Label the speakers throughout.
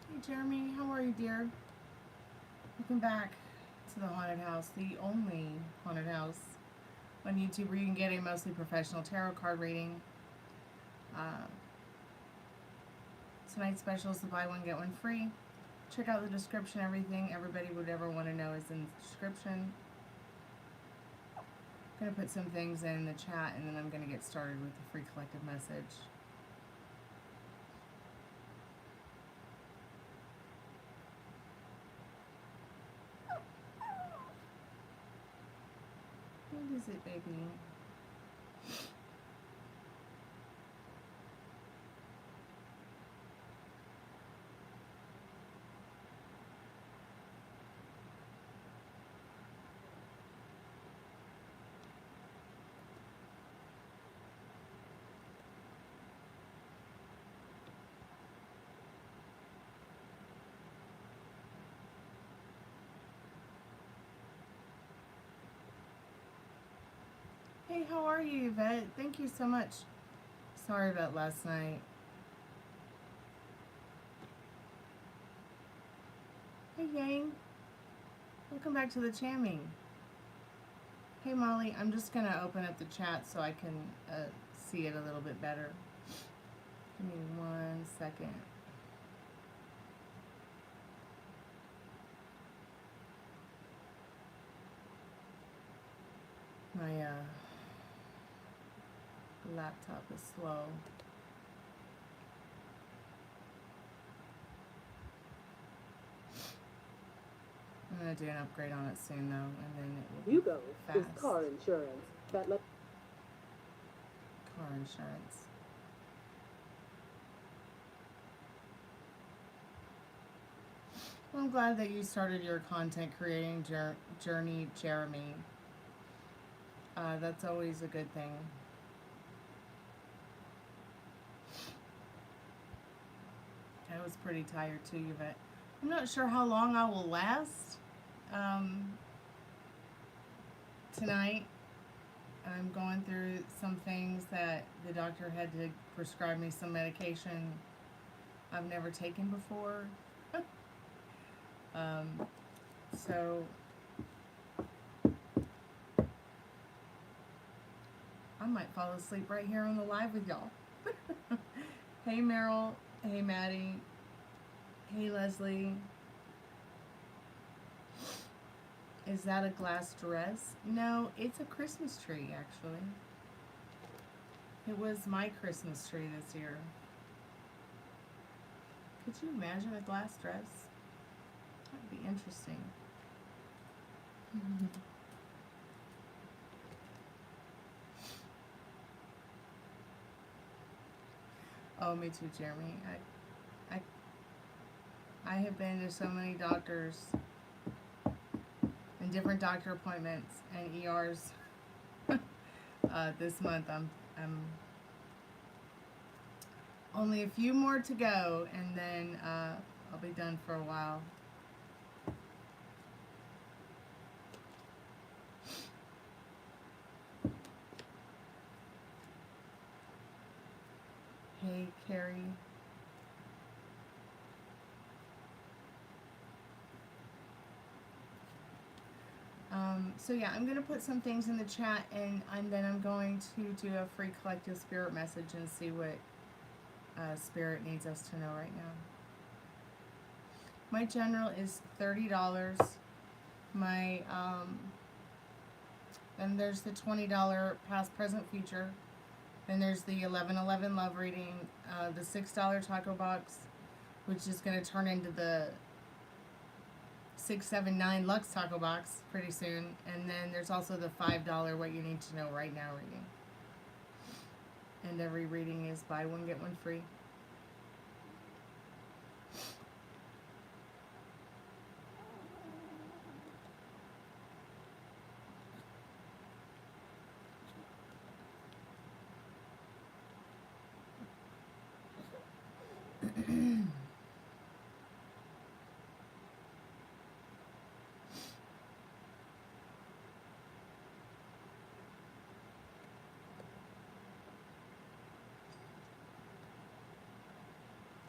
Speaker 1: Hey Jeremy, how are you, dear? Welcome back to the haunted house, the only haunted house on YouTube where you can get a mostly professional tarot card reading. Tonight's special is the buy one get one free. Check out the description. Everything everybody would ever want to know is in the description. I'm going to put some things in the chat and then I'm going to get started with the free collective message. What is it, baby? Hey, how are you, Yvette? Thank you so much. Sorry about last night. Hey, Yang. Welcome back to the chamming. Hey, Molly. I'm just going to open up the chat so I can see it a little bit better. Give me 1 second. My laptop is slow. I'm going to do an upgrade on it soon, though, and then it will be fast.
Speaker 2: Is car insurance. Car
Speaker 1: insurance. Well, I'm glad that you started your content creating journey, Jeremy. That's always a good thing. I was pretty tired too, Yvette. I'm not sure how long I will last tonight. I'm going through some things that the doctor had to prescribe me some medication I've never taken before. So I might fall asleep right here on the live with y'all. Hey Meryl, hey Maddie, hey Leslie. Is that a glass dress? No, it's a Christmas tree actually. It was my Christmas tree this year. Could you imagine a glass dress? That'd be interesting. Oh, me too, Jeremy. I have been to so many doctors and different doctor appointments and ERs. This month I'm only a few more to go, and then I'll be done for a while. Hey, Carrie. So yeah, I'm going to put some things in the chat, and then I'm going to do a free collective spirit message and see what Spirit needs us to know right now. My general is $30. My, then there's the $20 past, present, future. Then there's the 11/11 love reading, the $6 taco box, which is going to turn into the $6.79 Lux Taco Box pretty soon. And then there's also the $5 What You Need to Know Right Now reading. And every reading is buy one, get one free.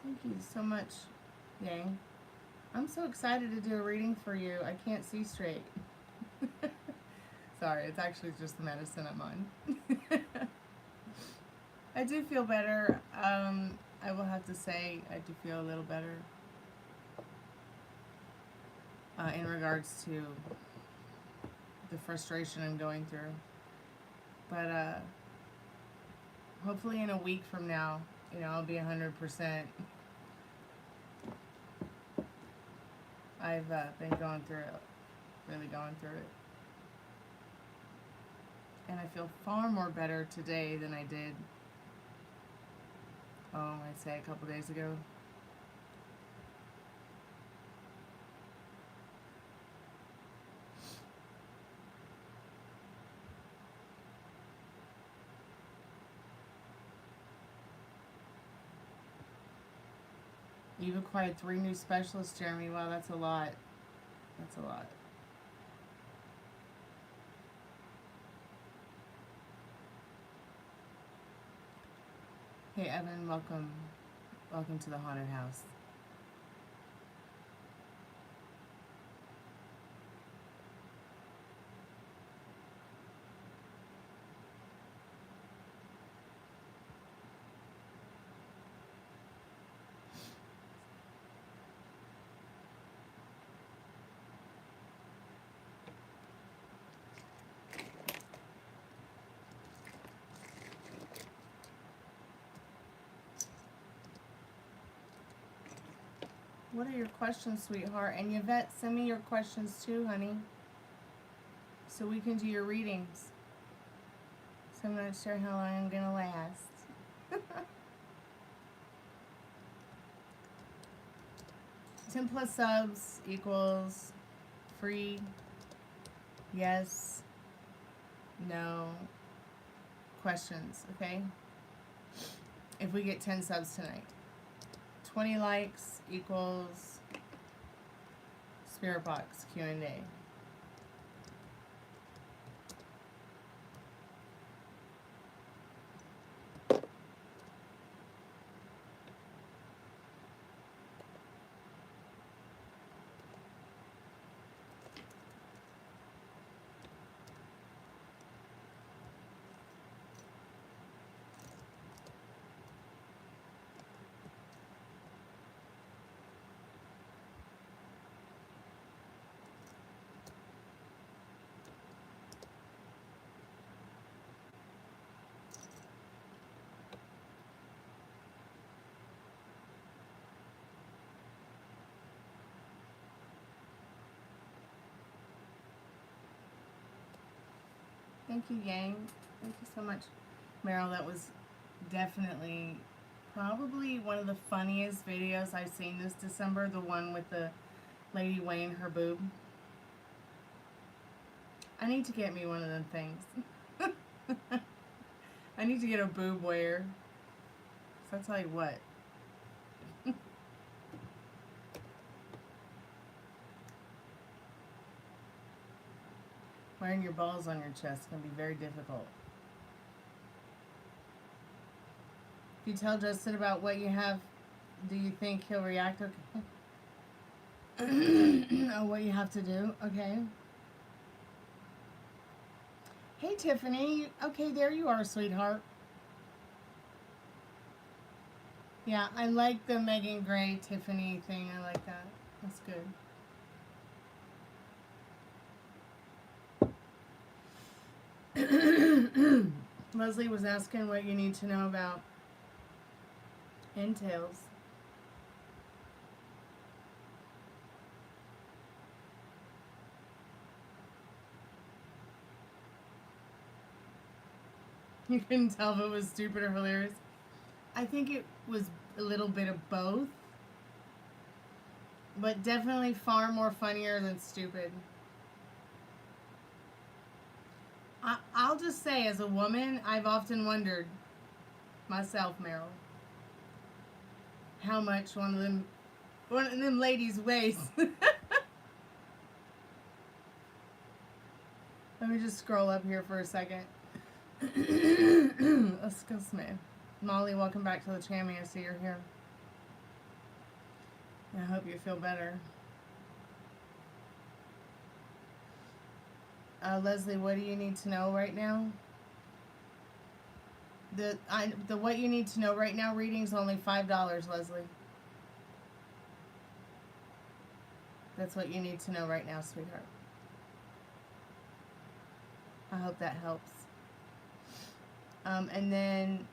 Speaker 1: Thank you so much, Yang. I'm so excited to do a reading for you. I can't see straight. Sorry, it's actually just the medicine I'm on. I do feel better. I will have to say I do feel a little better in regards to the frustration I'm going through. But hopefully in a week from now, you know, I'll be 100%. I've been going through it, really going through it. And I feel far more better today than I did, I'd say a couple days ago. You've acquired 3 new specialists, Jeremy. Wow, that's a lot. That's a lot. Hey, Evan, welcome. Welcome to the haunted house. What are your questions, sweetheart? And Yvette, send me your questions too, honey, so we can do your readings. So I'm not sure how long I'm gonna last. 10 plus subs equals free, yes, no, questions, okay? If we get 10 subs tonight. 20 likes equals Spiritbox Q&A. Thank you, Yang. Thank you so much. Meryl, that was definitely probably one of the funniest videos I've seen this December. The one with the lady weighing her boob. I need to get me one of them things. I need to get a boob weigher. So I'll tell you what. Wearing your balls on your chest can be very difficult. If you tell Justin about what you have, do you think he'll react okay? Oh, what you have to do? Okay. Hey, Tiffany. Okay, there you are, sweetheart. Yeah, I like the Megan Gray Tiffany thing. I like that. That's good. Leslie was asking what you need to know about entails. You couldn't tell if it was stupid or hilarious. I think it was a little bit of both. But definitely far more funnier than stupid. I'll just say, as a woman, I've often wondered, myself, Meryl, how much one of them ladies weighs. Let me just scroll up here for a second. Excuse me. Molly, welcome back to the channel. I see you're here. I hope you feel better. Leslie, what do you need to know right now? The what you need to know right now reading is only $5, Leslie. That's what you need to know right now, sweetheart. I hope that helps. And then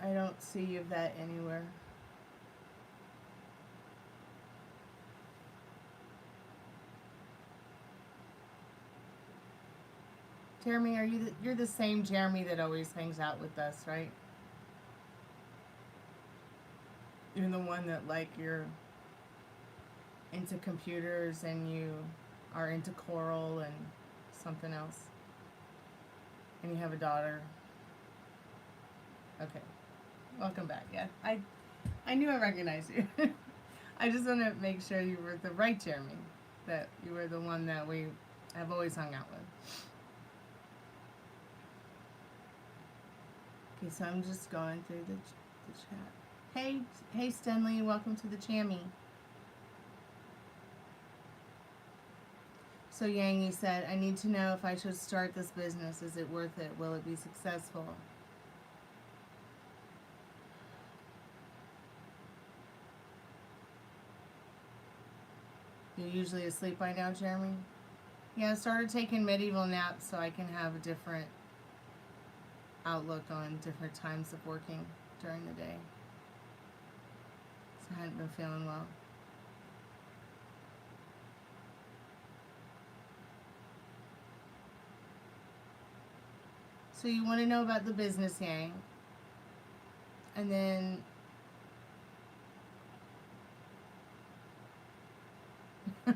Speaker 1: I don't see Yvette anywhere. Jeremy, you're the same Jeremy that always hangs out with us, right? You're the one that, like, you're into computers and you are into choral and something else. And you have a daughter. Okay. Welcome back. Yeah. I knew I recognized you. I just want to make sure you were the right Jeremy. That you were the one that we have always hung out with. Okay, so I'm just going through the chat. Hey Stenley, welcome to the chammy. So Yang, said, I need to know if I should start this business. Is it worth it? Will it be successful? You're usually asleep by now, Jeremy? Yeah, I started taking medieval naps so I can have a different outlook on different times of working during the day. So I hadn't been feeling well. So you want to know about the business, Yang. And then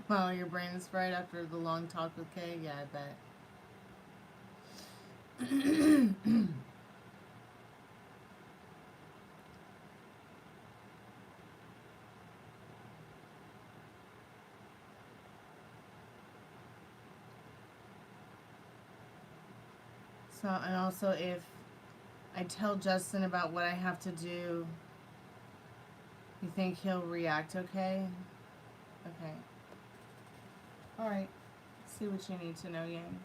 Speaker 1: wow, your brain is fried after the long talk with Kay? Yeah, I bet. So, and also if I tell Justin about what I have to do, you think he'll react okay? Okay. Alright. See what you need to know, Yang.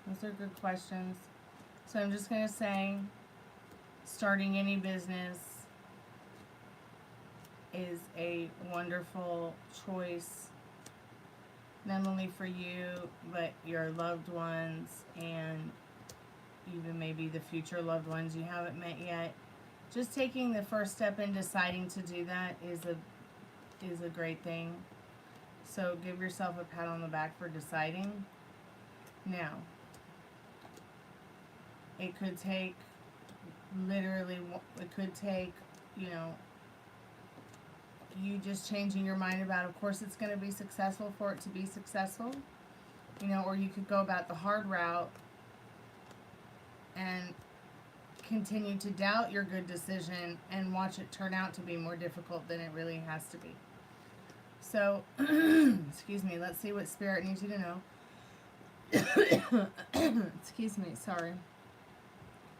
Speaker 1: Those are good questions. So I'm just going to say, starting any business is a wonderful choice, not only for you, but your loved ones and even maybe the future loved ones you haven't met yet. Just taking the first step in deciding to do that is a great thing. So give yourself a pat on the back for deciding. Now, it could take literally, it could take, you know, you just changing your mind about, of course it's going to be successful for it to be successful, you know, or you could go about the hard route and continue to doubt your good decision and watch it turn out to be more difficult than it really has to be. So, excuse me, let's see what Spirit needs you to know. Excuse me, sorry.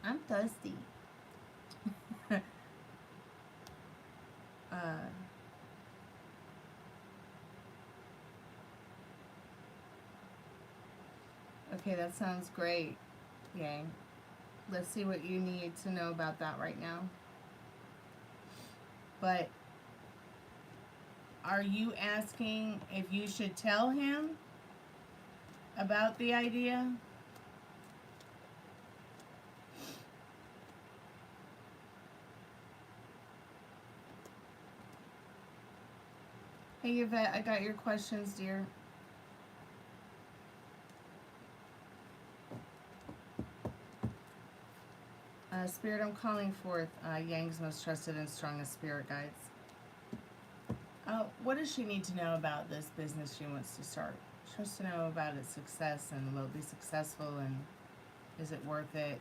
Speaker 1: I'm thirsty. Okay, that sounds great, Yang. Let's see what you need to know about that right now. But are you asking if you should tell him about the idea? Hey Yvette, I got your questions, dear. Spirit, I'm calling forth Yang's most trusted and strongest spirit guides. What does she need to know about this business she wants to start? She wants to know about its success and will it be successful and is it worth it?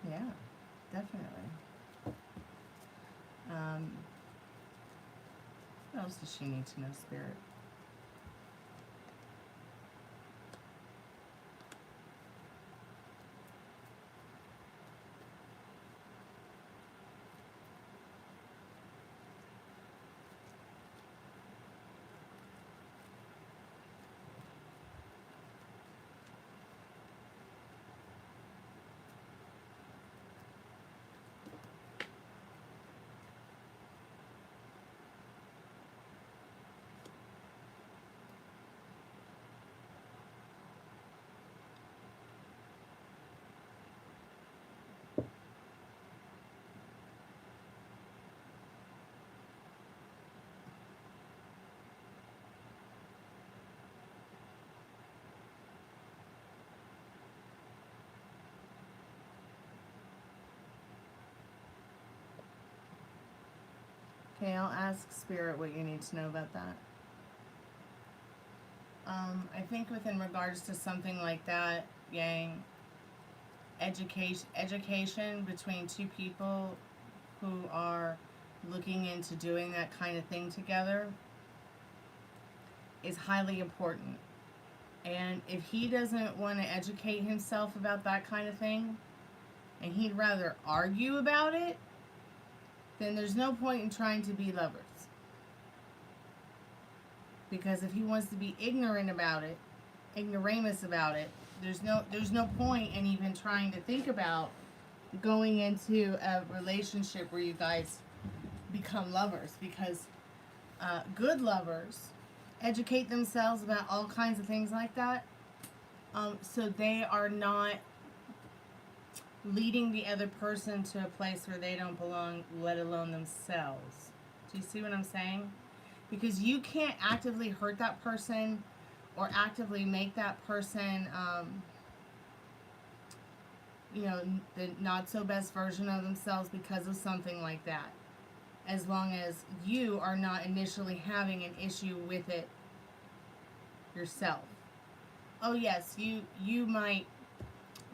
Speaker 1: Yeah, definitely. What else does she need to know, Spirit? Okay, I'll ask Spirit what you need to know about that. I think within regards to something like that, Yang, education between two people who are looking into doing that kind of thing together is highly important. And if he doesn't want to educate himself about that kind of thing, and he'd rather argue about it, then there's no point in trying to be lovers. Because if he wants to be ignorant about it, ignoramus about it, there's no point in even trying to think about going into a relationship where you guys become lovers. Because good lovers educate themselves about all kinds of things like that, so they are not leading the other person to a place where they don't belong, let alone themselves. Do you see what I'm saying? Because you can't actively hurt that person or actively make that person, the not so best version of themselves because of something like that. As long as you are not initially having an issue with it yourself. Oh yes, you might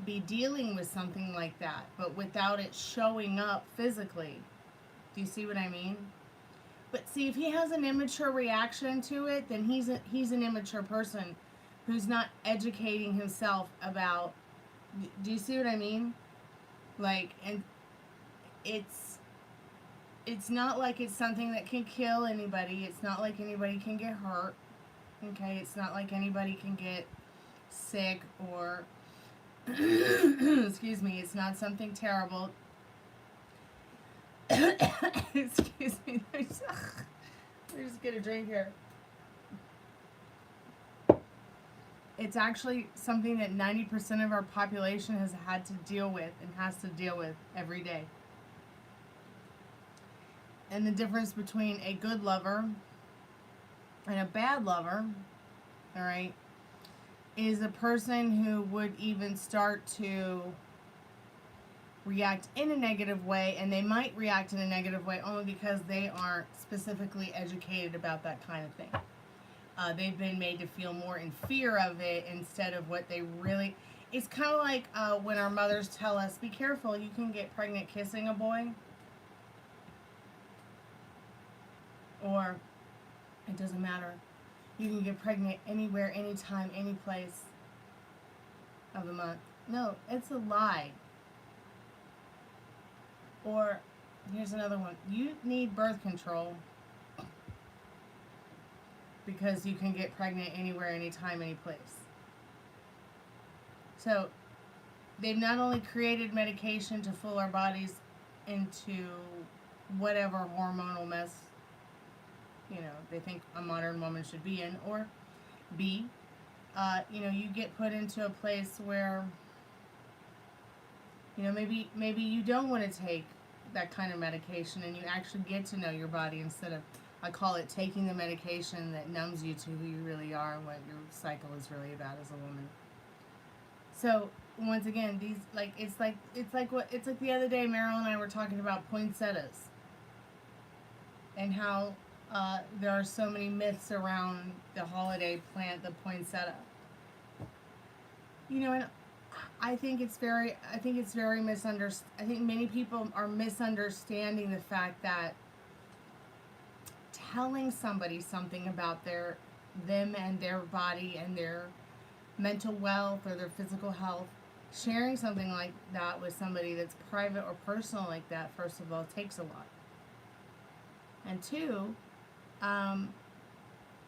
Speaker 1: be dealing with something like that, but without it showing up physically. Do you see what I mean? But see, if he has an immature reaction to it, then he's an immature person who's not educating himself about. Do you see what I mean? Like, and it's not like it's something that can kill anybody. It's not like anybody can get hurt. Okay, it's not like anybody can get sick or excuse me, it's not something terrible. Excuse me, let me just get a drink here. It's actually something that 90% of our population has had to deal with and has to deal with every day. And the difference between a good lover and a bad lover, all right, is a person who would even start to react in a negative way, and they might react in a negative way only because they aren't specifically educated about that kind of thing. They've been made to feel more in fear of it instead of what they really... It's kind of like when our mothers tell us, be careful, you can get pregnant kissing a boy. Or, it doesn't matter. You can get pregnant anywhere, anytime, any place of the month. No, it's a lie. Or, here's another one. You need birth control because you can get pregnant anywhere, anytime, any place. So, they've not only created medication to fool our bodies into whatever hormonal mess they think a modern woman should be in, or B, you get put into a place where, maybe you don't want to take that kind of medication and you actually get to know your body instead of I call it taking the medication that numbs you to who you really are and what your cycle is really about as a woman. So once again, these it's like the other day Meryl and I were talking about poinsettias and how there are so many myths around the holiday plant, the poinsettia. You know, and I think it's very misunderstood. I think many people are misunderstanding the fact that telling somebody something about them and their body and their mental wealth or their physical health, sharing something like that with somebody that's private or personal like that, first of all, takes a lot. And two,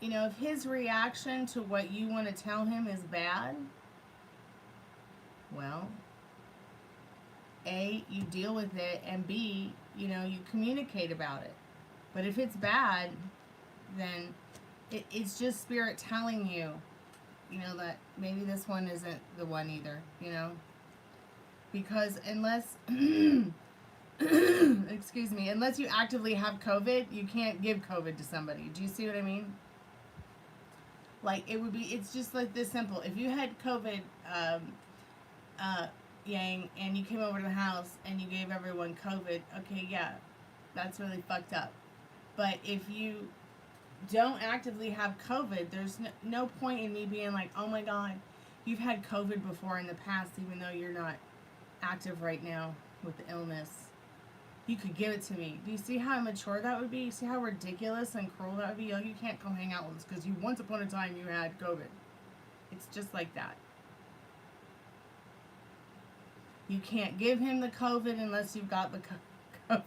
Speaker 1: you know, if his reaction to what you want to tell him is bad, well, A, you deal with it, and B, you know, you communicate about it. But if it's bad, then it's just spirit telling you, you know, that maybe this one isn't the one either, you know? Because unless, excuse me, unless you actively have COVID, you can't give COVID to somebody. Do you see what I mean? Like, it's just like this simple. If you had COVID, Yang, and you came over to the house and you gave everyone COVID, okay, yeah, that's really fucked up. But if you don't actively have COVID, there's no point in me being like, oh my God, you've had COVID before in the past, even though you're not active right now with the illness. You could give it to me. Do you see how immature that would be? You see how ridiculous and cruel that would be? Oh, you can't come hang out with us because once upon a time you had COVID. It's just like that. You can't give him the COVID unless you've got the COVID.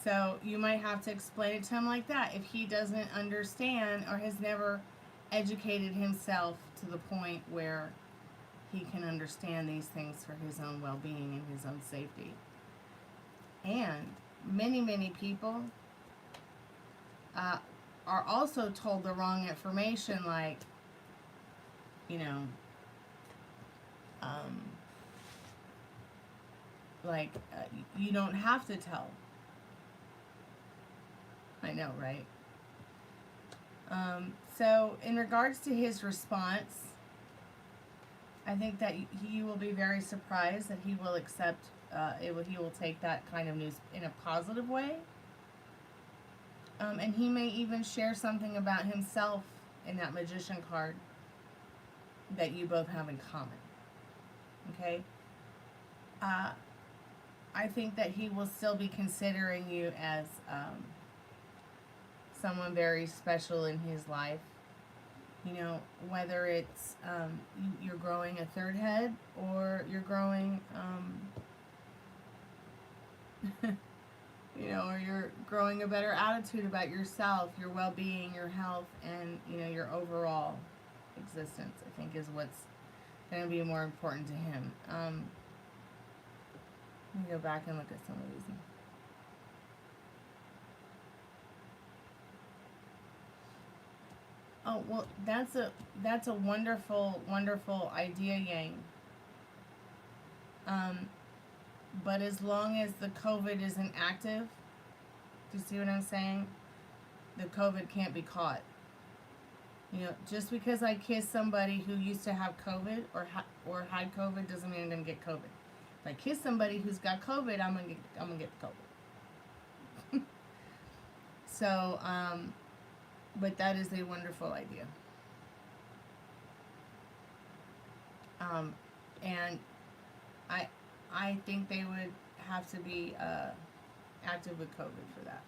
Speaker 1: So you might have to explain it to him like that if he doesn't understand or has never educated himself to the point where he can understand these things for his own well-being and his own safety. And many, many people are also told the wrong information, like, you know, you don't have to tell. I know, right? So in regards to his response, I think that he will be very surprised that he will accept, he will take that kind of news in a positive way. And he may even share something about himself in that magician card that you both have in common. Okay? I think that he will still be considering you as someone very special in his life. You know, whether it's you're growing a third head or you're growing, you know, or you're growing a better attitude about yourself, your well-being, your health, and, you know, your overall existence, I think is what's going to be more important to him. Let me go back and look at some of these. Oh, well, that's a wonderful, wonderful idea, Yang. But as long as the COVID isn't active, do you see what I'm saying? The COVID can't be caught. You know, just because I kiss somebody who used to have COVID or had COVID doesn't mean I'm gonna get COVID. If I kiss somebody who's got COVID, I'm gonna get COVID. So, but that is a wonderful idea. And I think they would have to be active with COVID for that.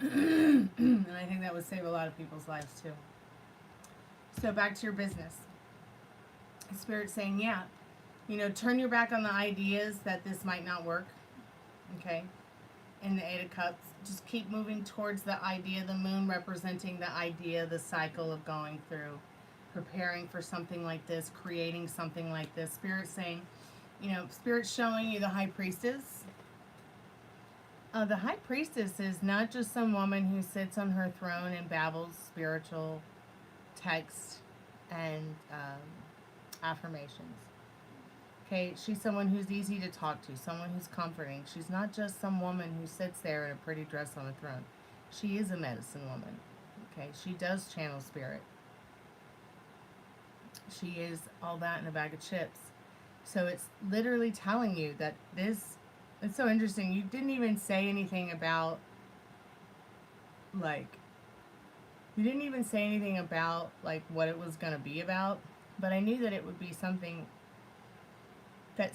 Speaker 1: And I think that would save a lot of people's lives too. So back to your business. Spirit's saying, yeah, you know, turn your back on the ideas that this might not work. Okay? In the Eight of Cups, just keep moving towards the idea, the moon representing the idea, the cycle of going through, preparing for something like this, creating something like this. Spirit's saying, you know, Spirit's showing you the High Priestess. The High Priestess is not just some woman who sits on her throne and babbles spiritual text and affirmations. Okay, she's someone who's easy to talk to, someone who's comforting. She's not just some woman who sits there in a pretty dress on a throne. She is a medicine woman. Okay, she does channel spirit. She is all that in a bag of chips. So it's literally telling you that this, it's so interesting. You didn't even say anything about, like, you didn't even say anything about, like, what it was going to be about. But I knew that it would be something that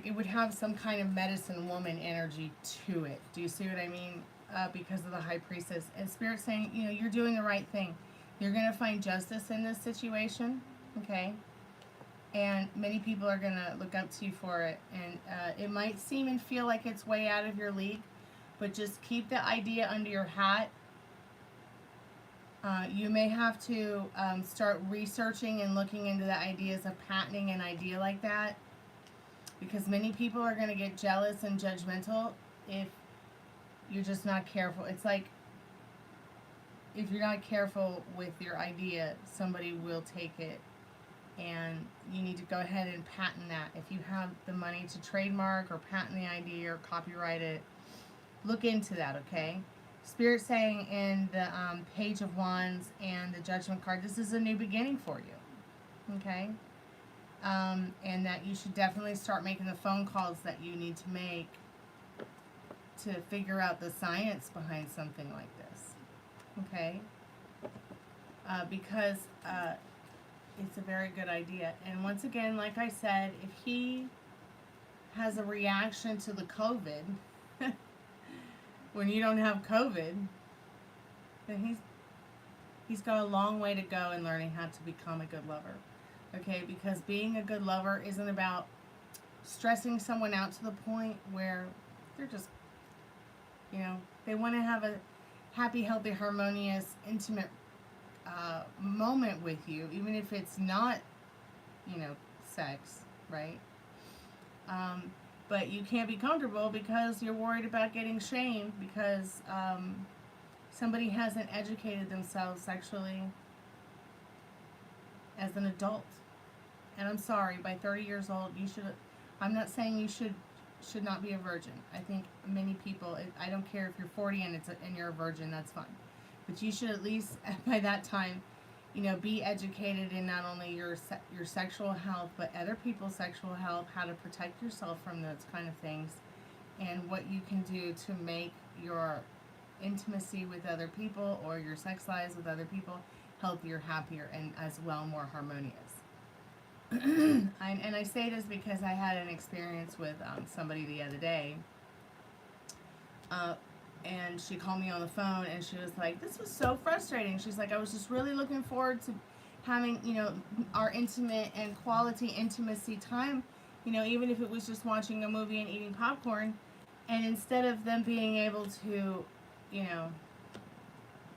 Speaker 1: it would have some kind of medicine woman energy to it. Do you see what I mean? Because of the High Priestess. And Spirit saying, you know, you're doing the right thing. You're going to find justice in this situation. Okay? And many people are going to look up to you for it. And it might seem and feel like it's way out of your league. But just keep the idea under your hat. You may have to start researching and looking into the ideas of patenting an idea like that. Because many people are going to get jealous and judgmental if you're just not careful. It's like if you're not careful with your idea, somebody will take it. And you need to go ahead and patent that. If you have the money to trademark or patent the idea or copyright it, look into that, okay? Spirit saying in the Page of Wands and the Judgment card, this is a new beginning for you, okay? And that you should definitely start making the phone calls that you need to make to figure out the science behind something like this, okay? Because it's a very good idea. And once again, like I said, if he has a reaction to the COVID, when you don't have COVID, then he's got a long way to go in learning how to become a good lover. Okay, because being a good lover isn't about stressing someone out to the point where they're just, you know, they want to have a happy, healthy, harmonious, intimate moment with you, even if it's not, you know, sex, right? But you can't be comfortable because you're worried about getting shamed because somebody hasn't educated themselves sexually as an adult. And I'm sorry, by 30 years old, you should, I'm not saying you should not be a virgin. I think many people, I don't care if you're 40 and you're a virgin, that's fine. But you should at least, by that time, you know, be educated in not only your sexual health, but other people's sexual health, how to protect yourself from those kind of things, and what you can do to make your intimacy with other people or your sex lives with other people healthier, happier, and as well more harmonious. And I say this because I had an experience with somebody the other day, and she called me on the phone and she was like, this was so frustrating. She's like, I was just really looking forward to having, you know, our intimate and quality intimacy time, you know, even if it was just watching a movie and eating popcorn. And instead of them being able to, you know,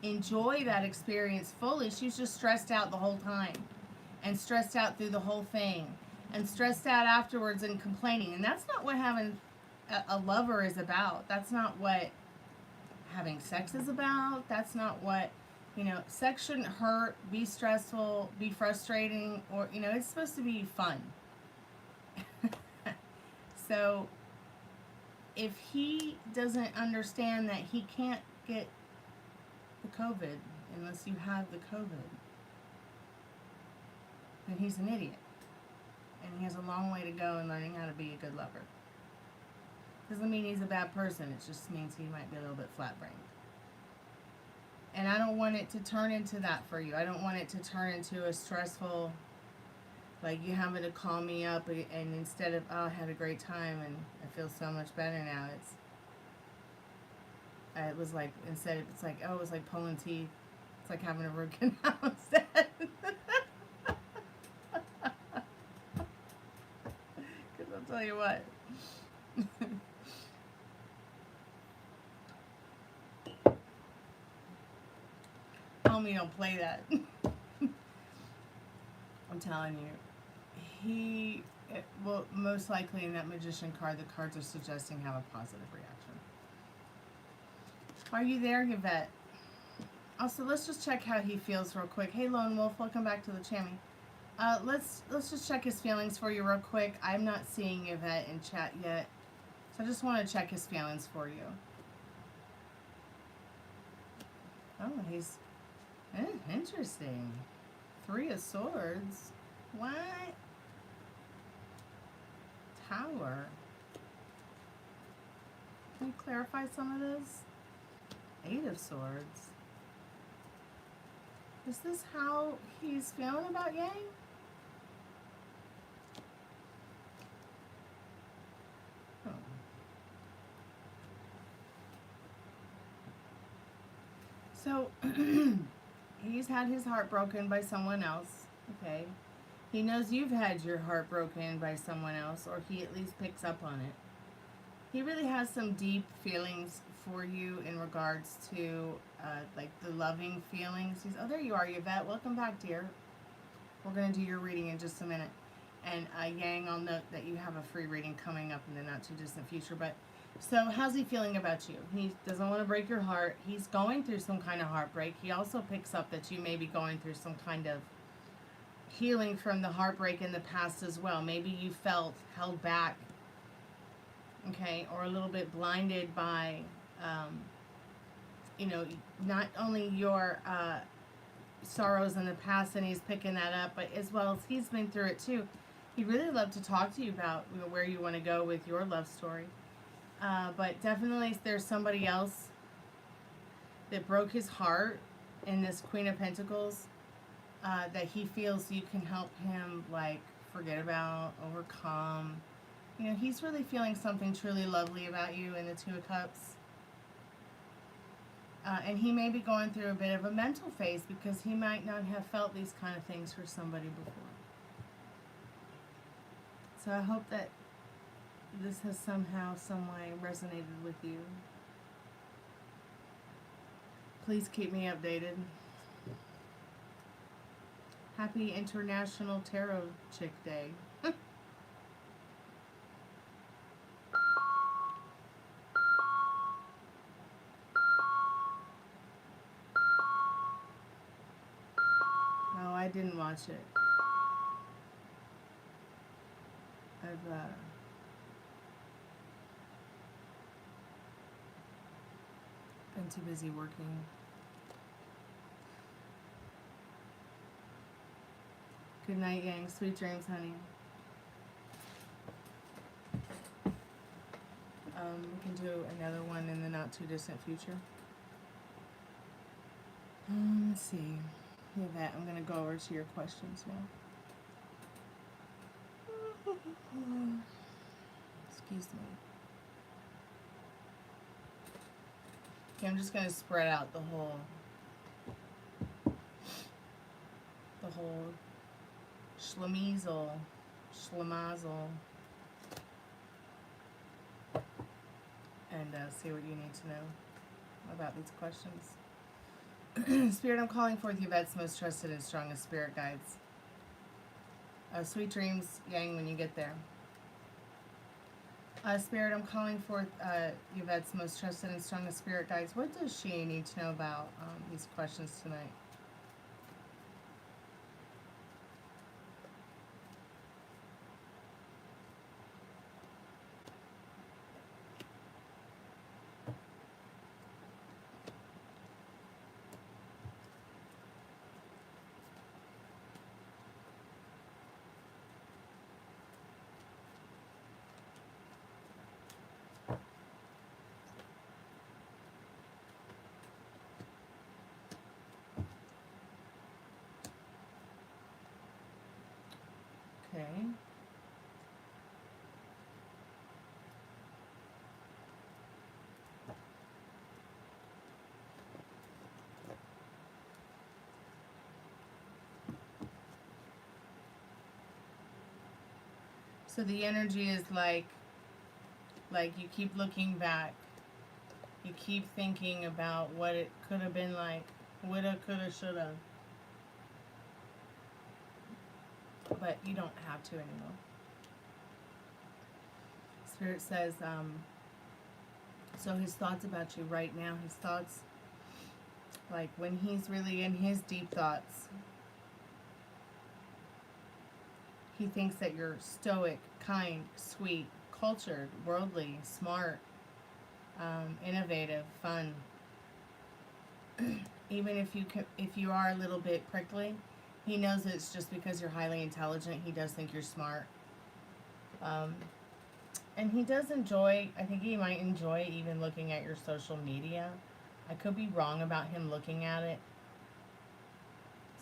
Speaker 1: enjoy that experience fully, she was just stressed out the whole time and stressed out through the whole thing and stressed out afterwards and complaining. And that's not what having a lover is about. That's not what having sex is about. That's not what, you know, sex shouldn't hurt, be stressful, be frustrating, or, you know, it's supposed to be fun. So if he doesn't understand that he can't get the COVID unless you have the COVID, then he's an idiot. And he has a long way to go in learning how to be a good lover. Doesn't mean he's a bad person. It just means he might be a little bit flat-brained. And I don't want it to turn into that for you. I don't want it to turn into a stressful, like you having to call me up and instead of, oh, I had a great time and I feel so much better now. It was like, instead it's like, oh, it was like pulling teeth. It's like having a root canal instead. Because I'll tell you what. Tell me don't play that. I'm telling you. He will most likely in that Magician card, the cards are suggesting have a positive reaction. Are you there, Yvette? Also, let's just check how he feels real quick. Hey, Lone Wolf, welcome back to the channel. Let's just check his feelings for you real quick. I'm not seeing Yvette in chat yet, so I just want to check his feelings for you. Oh, he's interesting. 3 of Swords. What? Tower. Can you clarify some of this? 8 of Swords. Is this how he's feeling about Yang? Oh. So, he's had his heart broken by someone else, okay? He knows you've had your heart broken by someone else, or he at least picks up on it. He really has some deep feelings for you in regards to, like, the loving feelings. He's, oh, there you are, Yvette. Welcome back, dear. We're going to do your reading in just a minute. And, Yang, I'll note that you have a free reading coming up in the not-too-distant future. But, so, how's he feeling about you? He doesn't want to break your heart. He's going through some kind of heartbreak. He also picks up that you may be going through some kind of healing from the heartbreak in the past as well. Maybe you felt held back, okay, or a little bit blinded by, you know, not only your sorrows in the past, and he's picking that up, but as well as he's been through it too. He'd really love to talk to you about, you know, where you want to go with your love story. But definitely there's somebody else that broke his heart in this Queen of Pentacles that he feels you can help him, like, forget about, overcome. You know, he's really feeling something truly lovely about you in the 2 of Cups. And he may be going through a bit of a mental phase because he might not have felt these kind of things for somebody before. So I hope that this has somehow, some way resonated with you. Please keep me updated. Happy International Tarot Chick Day. No, I didn't watch it. I've been too busy working. Good night, Yang. Sweet dreams, honey. We can do another one in the not too distant future. Let's see. With that, I'm going to go over to your questions now. Excuse me. Okay, I'm just going to spread out the whole schlemazel, and see what you need to know about these questions. Spirit, I'm calling forth Yvette's most trusted and strongest spirit guides. Sweet dreams, Yang, when you get there. Spirit, I'm calling forth Yvette's most trusted and strongest spirit guides. What does she need to know about these questions tonight? Okay. So the energy is like you keep looking back. You keep thinking about what it could have been like. Woulda, coulda, shoulda. But you don't have to anymore. Spirit says, so his thoughts about you right now, his thoughts, like when he's really in his deep thoughts, He thinks that you're stoic, kind, sweet, cultured, worldly, smart, innovative, fun. Even if you are a little bit prickly, he knows it's just because you're highly intelligent. He does think you're smart. And he does enjoy, I think he might enjoy even looking at your social media. I could be wrong about him looking at it.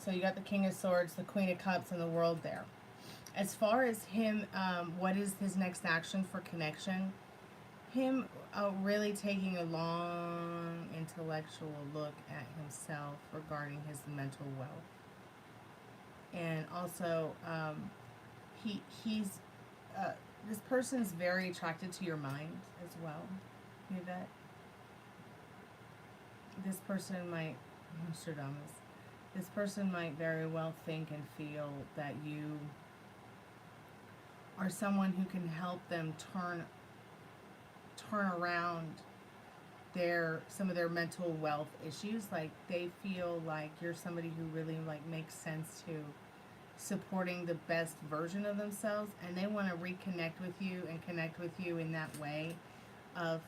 Speaker 1: So you got the King of Swords, the Queen of Cups, and the World there. As far as him, what is his next action for connection? Him really taking a long intellectual look at himself regarding his mental wealth. And also, he's this person's very attracted to your mind as well, Yvette. This person might, Nostradamus, this person might very well think and feel that you are someone who can help them turn around some of their mental wealth issues. Like, they feel like you're somebody who really makes sense to supporting the best version of themselves, and they want to reconnect with you and connect with you in that way of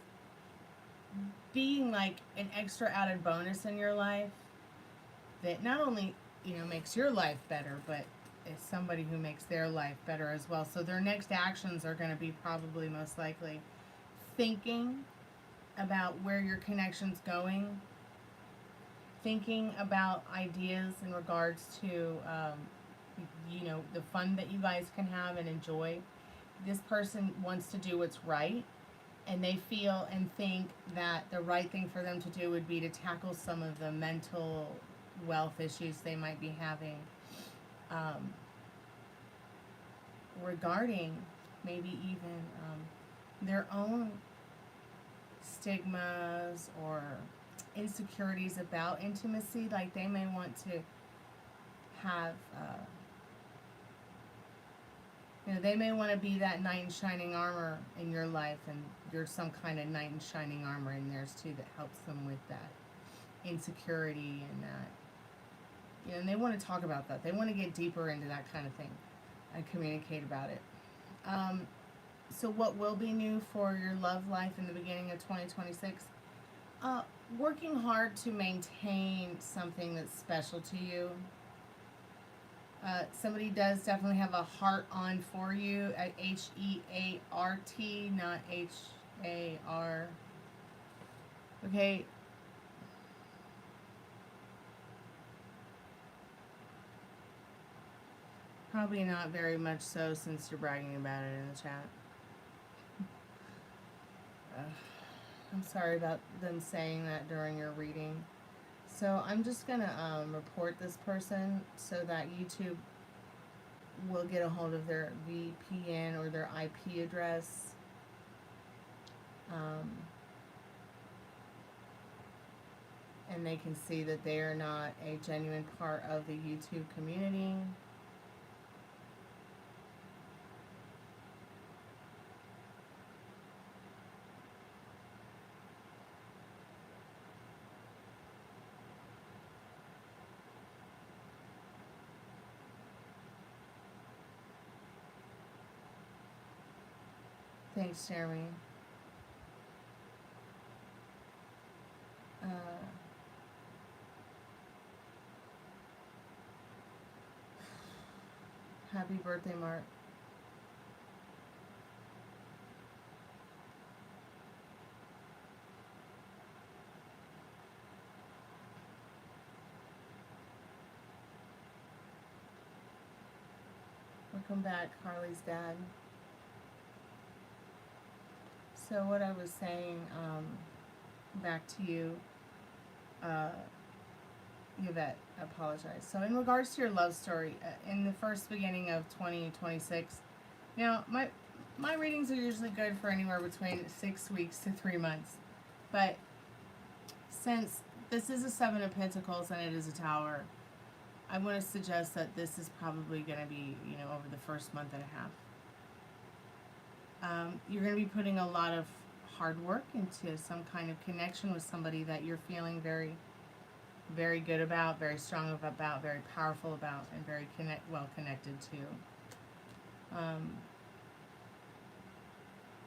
Speaker 1: being like an extra added bonus in your life that not only makes your life better, but is somebody who makes their life better as well. So their next actions are going to be probably most likely thinking about where your connection's going, thinking about ideas in regards to the fun that you guys can have and enjoy. This person wants to do what's right, and they feel and think that the right thing for them to do would be to tackle some of the mental wealth issues they might be having, regarding maybe even their own stigmas or insecurities about intimacy. Like, they may want to have they may want to be that knight in shining armor in your life, and you're some kind of knight in shining armor in theirs too, that helps them with that insecurity and that. And they want to talk about that. They want to get deeper into that kind of thing and communicate about it. So what will be new for your love life in the beginning of 2026? Working hard to maintain something that's special to you. Somebody does definitely have a heart on for you, at H-E-A-R-T, not H-A-R. Okay. Probably not very much so, since you're bragging about it in the chat. I'm sorry about them saying that during your reading. So I'm just going to report this person so that YouTube will get a hold of their VPN or their IP address. And they can see that they are not a genuine part of the YouTube community. Thanks, Jeremy. Happy birthday, Mark. Welcome back, Harley's dad. So what I was saying, back to you, Yvette, I apologize. So in regards to your love story, in the first beginning of 2026, now my readings are usually good for anywhere between 6 weeks to 3 months. But since this is a Seven of Pentacles and it is a Tower, I want to suggest that this is probably going to be, over the first month and a half. You're going to be putting a lot of hard work into some kind of connection with somebody that you're feeling very, very good about, very strong about, very powerful about, and very well connected to. I'll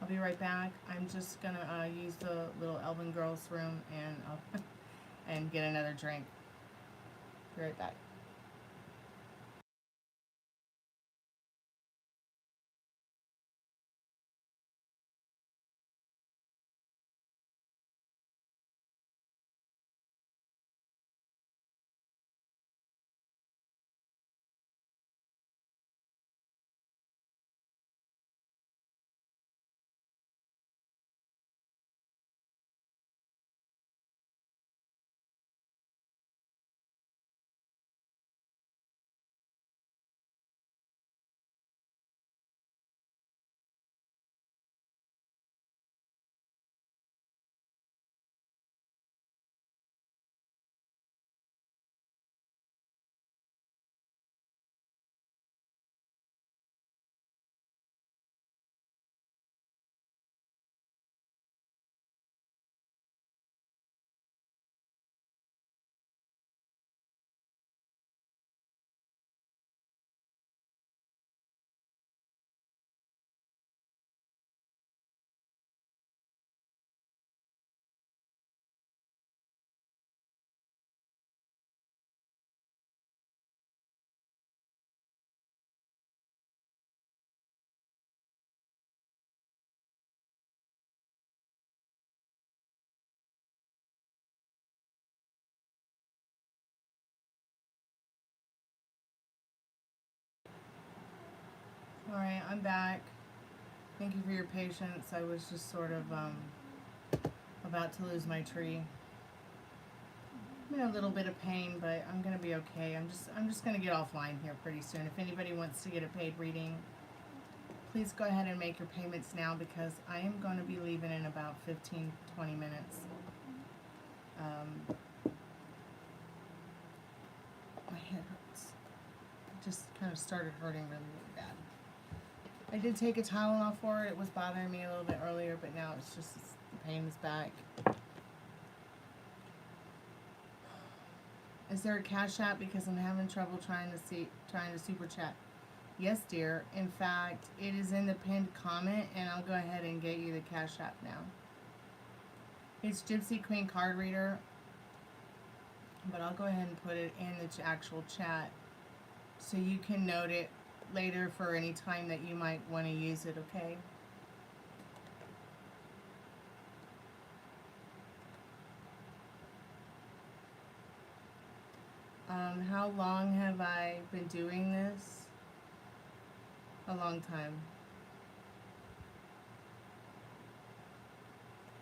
Speaker 1: be right back. I'm just gonna use the little Elven girls room and and get another drink. Be right back. Alright, I'm back. Thank you for your patience. I was just sort of about to lose my tree. I'm in a little bit of pain, but I'm gonna be okay. I'm just gonna get offline here pretty soon. If anybody wants to get a paid reading, please go ahead and make your payments now, because I am going to be leaving in about 15-20 minutes. My head hurts. It just kind of started hurting really, really bad. I did take a Tylenol for it. It was bothering me a little bit earlier, but now it's just the pain is back. Is there a Cash App? Because I'm having trouble trying to super chat. Yes, dear. In fact, it is in the pinned comment, and I'll go ahead and get you the Cash App now. It's Gypsy Queen Card Reader, but I'll go ahead and put it in the actual chat so you can note it later for any time that you might want to use it, okay? How long have I been doing this? A long time.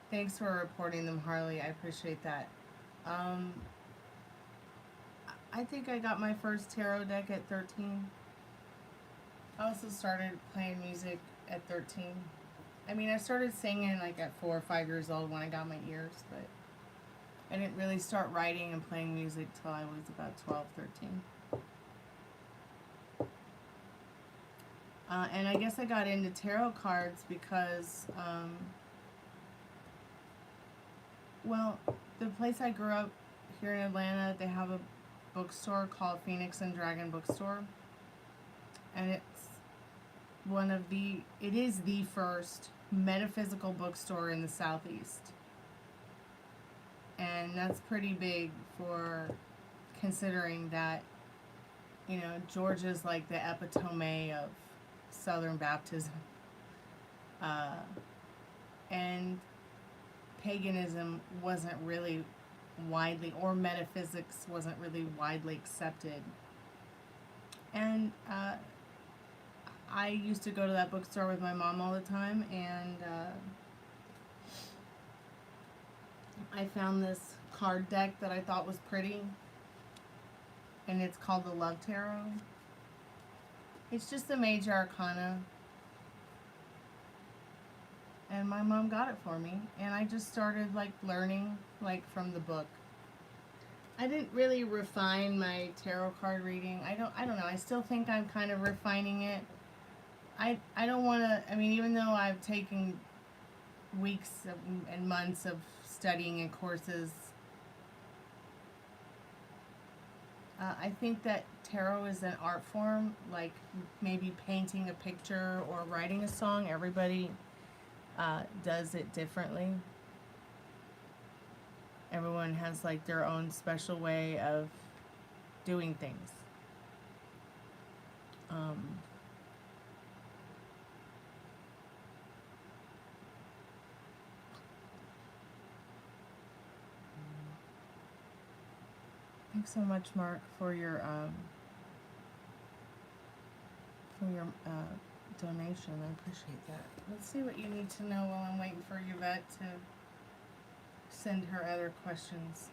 Speaker 1: Thanks for reporting them, Harley. I appreciate that. I think I got my first tarot deck at 13. I also started playing music at 13. I mean, I started singing like at 4 or 5 years old when I got my ears, but I didn't really start writing and playing music till I was about 12, 13. And I guess I got into tarot cards because, well, the place I grew up here in Atlanta, they have a bookstore called Phoenix and Dragon Bookstore. And it is the first metaphysical bookstore in the Southeast. And that's pretty big for considering that, you know, Georgia's like the epitome of Southern Baptism. And paganism wasn't really widely, or metaphysics wasn't really widely accepted. And I used to go to that bookstore with my mom all the time, and I found this card deck that I thought was pretty, and it's called the Love Tarot. It's just a major arcana, and my mom got it for me, and I just started like learning like from the book. I didn't really refine my tarot card reading. I don't know. I still think I'm kind of refining it. I don't want to, I mean, even though I've taken weeks and months of studying and courses, I think that tarot is an art form, like maybe painting a picture or writing a song. Everybody does it differently. Everyone has like their own special way of doing things. Thanks so much, Mark, for your donation. I appreciate that. Let's see what you need to know while I'm waiting for Yvette to send her other questions.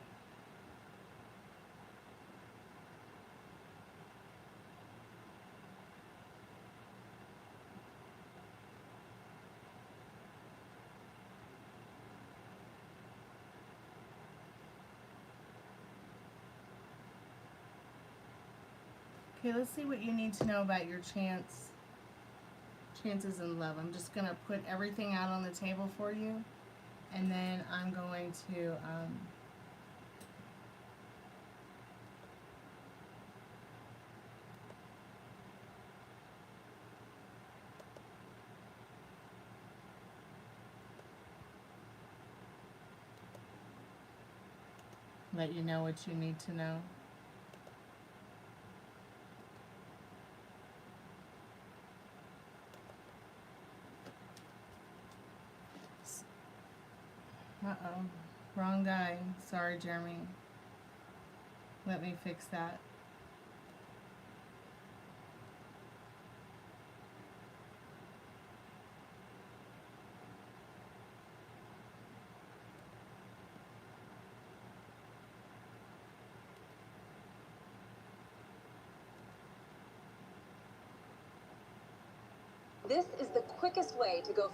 Speaker 1: Okay, let's see what you need to know about your chances in love. I'm just going to put everything out on the table for you, and then I'm going to let you know what you need to know. Uh-oh. Wrong guy. Sorry, Jeremy. Let me fix that.
Speaker 3: This is the quickest way to go.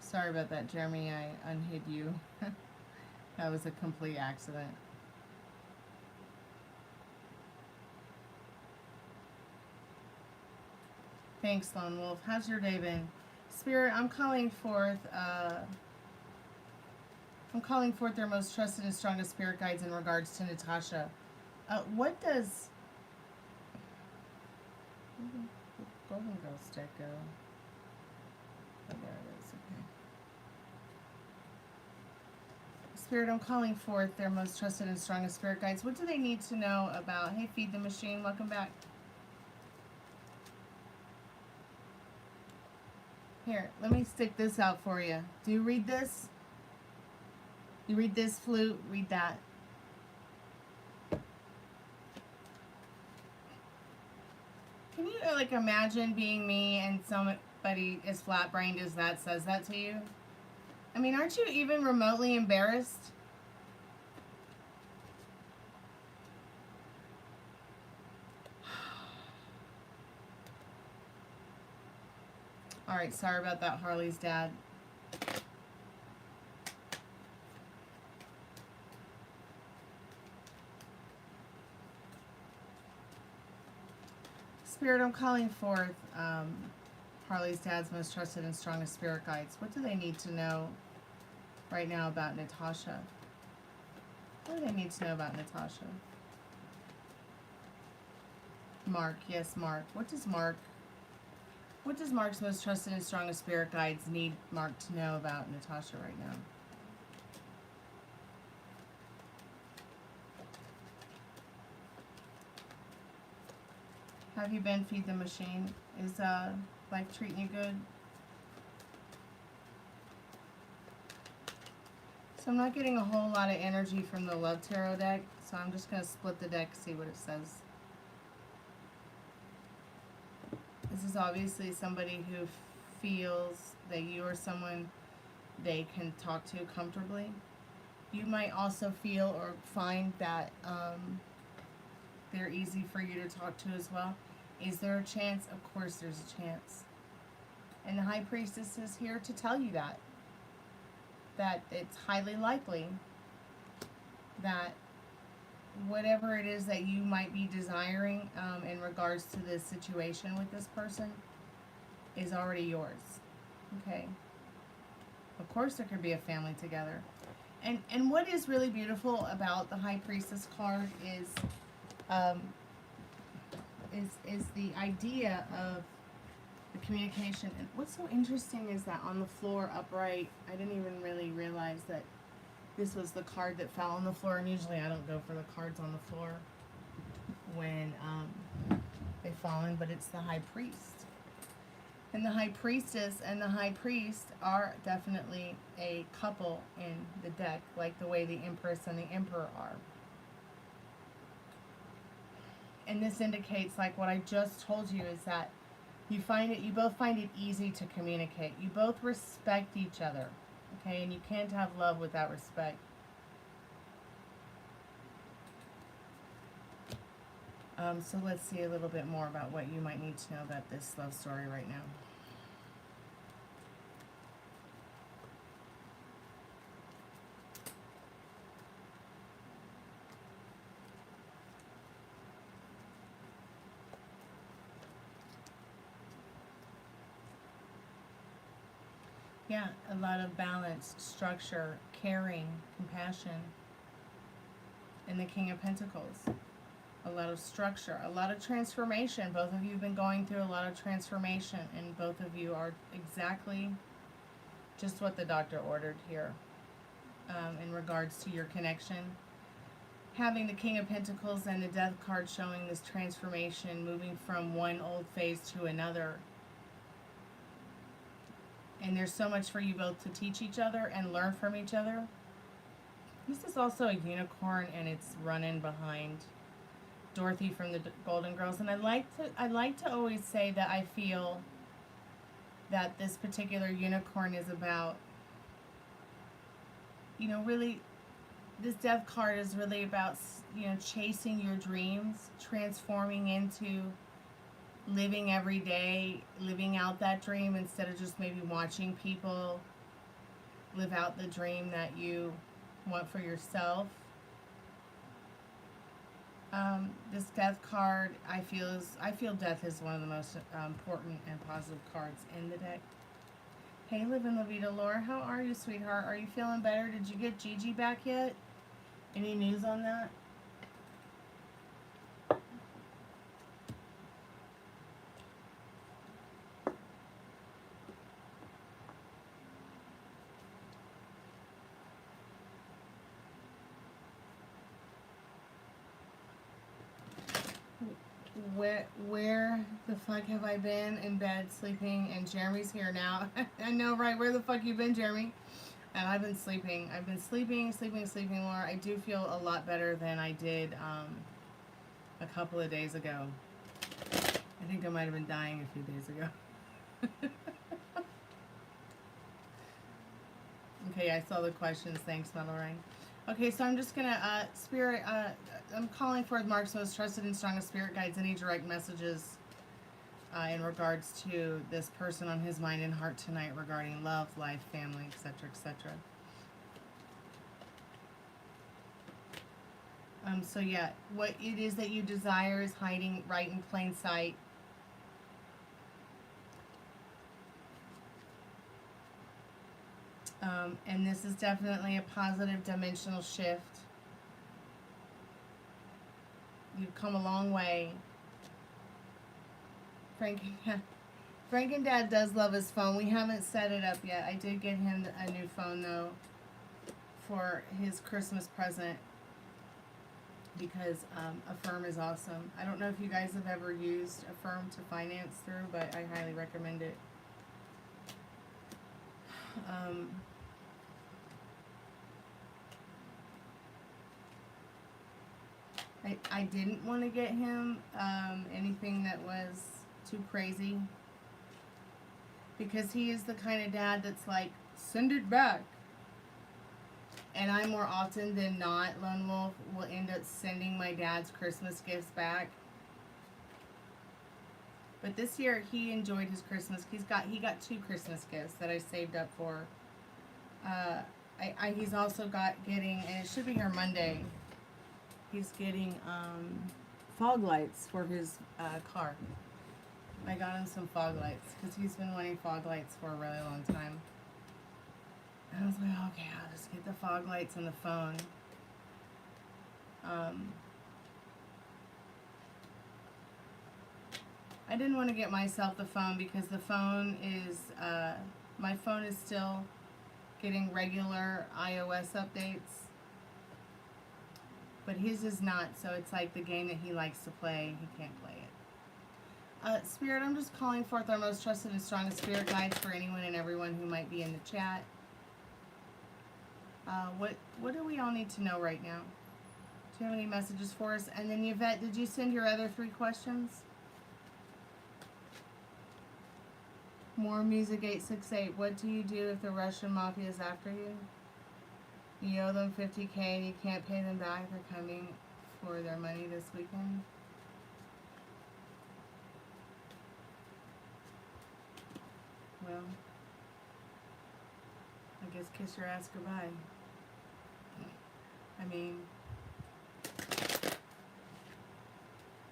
Speaker 1: Sorry about that, Jeremy. I unhid you. That was a complete accident. Thanks, Lone Wolf. How's your day been? Spirit, I'm calling forth their most trusted and strongest spirit guides in regards to Natasha. What does Golden Girl stick go? Oh, there it is. Okay. Spirit, I'm calling forth their most trusted and strongest spirit guides. What do they need to know about? Hey, Feed the Machine, welcome back. Here, let me stick this out for you. Do you read this? You read this, Flute? Read that. Can you like imagine being me and somebody as flat-brained as that says that to you? I mean, aren't you even remotely embarrassed? All right, sorry about that, Harley's dad. Spirit, I'm calling forth Harley's dad's most trusted and strongest spirit guides. What do they need to know right now about Natasha? What do they need to know about Natasha? Mark, yes, Mark. What does Mark's most trusted and strongest spirit guides need Mark to know about Natasha right now? Have you been? Feed the Machine? Is life treating you good? So I'm not getting a whole lot of energy from the Love Tarot deck, so I'm just going to split the deck, see what it says. This is obviously somebody who feels that you are someone they can talk to comfortably. You might also feel or find that they're easy for you to talk to as well. Is there a chance? Of course there's a chance. And the High Priestess is here to tell you that it's highly likely that whatever it is that you might be desiring in regards to this situation with this person is already yours. Okay. Of course there could be a family together. And what is really beautiful about the High Priestess card is the idea of the communication. And what's so interesting is that on the floor upright, I didn't even really realize that this was the card that fell on the floor. And usually I don't go for the cards on the floor when they fall in, but it's the High Priest. And the High Priestess and the High Priest are definitely a couple in the deck, like the way the Empress and the Emperor are. And this indicates, like what I just told you, is that you both find it easy to communicate. You both respect each other, okay? And you can't have love without respect. So let's see a little bit more about what you might need to know about this love story right now. Yeah, a lot of balance, structure, caring, compassion. And the King of Pentacles. A lot of structure, a lot of transformation. Both of you have been going through a lot of transformation, and both of you are exactly just what the doctor ordered here in regards to your connection. Having the King of Pentacles and the Death card showing this transformation, moving from one old phase to another. And there's so much for you both to teach each other and learn from each other. This is also a unicorn, and it's running behind Dorothy from the Golden Girls. And I like to always say that I feel that this particular unicorn is about, you know, really, this Death card is really about, you know, chasing your dreams, transforming into living every day, living out that dream instead of just maybe watching people live out the dream that you want for yourself. This Death card, I feel Death is one of the most important and positive cards in the deck. Hey, Live and La Vida, Laura, how are you, sweetheart? Are you feeling better? Did you get Gigi back yet? Any news on that? Where the fuck have I been? In bed, sleeping, and Jeremy's here now. I know, right? Where the fuck you been, Jeremy? And I've been sleeping. I've been sleeping more. I do feel a lot better than I did a couple of days ago. I think I might have been dying a few days ago. Okay, I saw the questions. Thanks, Metal Ring. Okay, so I'm just gonna, Spirit, I'm calling for Mark's most trusted and strongest spirit guides, any direct messages in regards to this person on his mind and heart tonight regarding love, life, family, etc., etc. So yeah, what it is that you desire is hiding right in plain sight. And this is definitely a positive dimensional shift. You've come a long way. Frank and Dad does love his phone. We haven't set it up yet. I did get him a new phone, though, for his Christmas present, because Affirm is awesome. I don't know if you guys have ever used Affirm to finance through, but I highly recommend it. I didn't want to get him anything that was too crazy, because he is the kind of dad that's like, send it back. And I more often than not, Lone Wolf, will end up sending my dad's Christmas gifts back. But this year he enjoyed his Christmas. He got 2 Christmas gifts that I saved up for. He's also getting, and it should be here Monday, he's getting fog lights for his car. I got him some fog lights because he's been wanting fog lights for a really long time. And I was like, okay, I'll just get the fog lights on the phone. I didn't want to get myself the phone because the phone is, my phone is still getting regular iOS updates. But his is not, so it's like the game that he likes to play, he can't play it. Spirit, I'm just calling forth our most trusted and strongest spirit guides for anyone and everyone who might be in the chat. What do we all need to know right now? Do you have any messages for us? And then Yvette, did you send your other 3 questions? More Music 868. What do you do if the Russian mafia is after you? You owe them $50K and you can't pay them back. They're coming for their money this weekend. Well, I guess kiss your ass goodbye. I mean,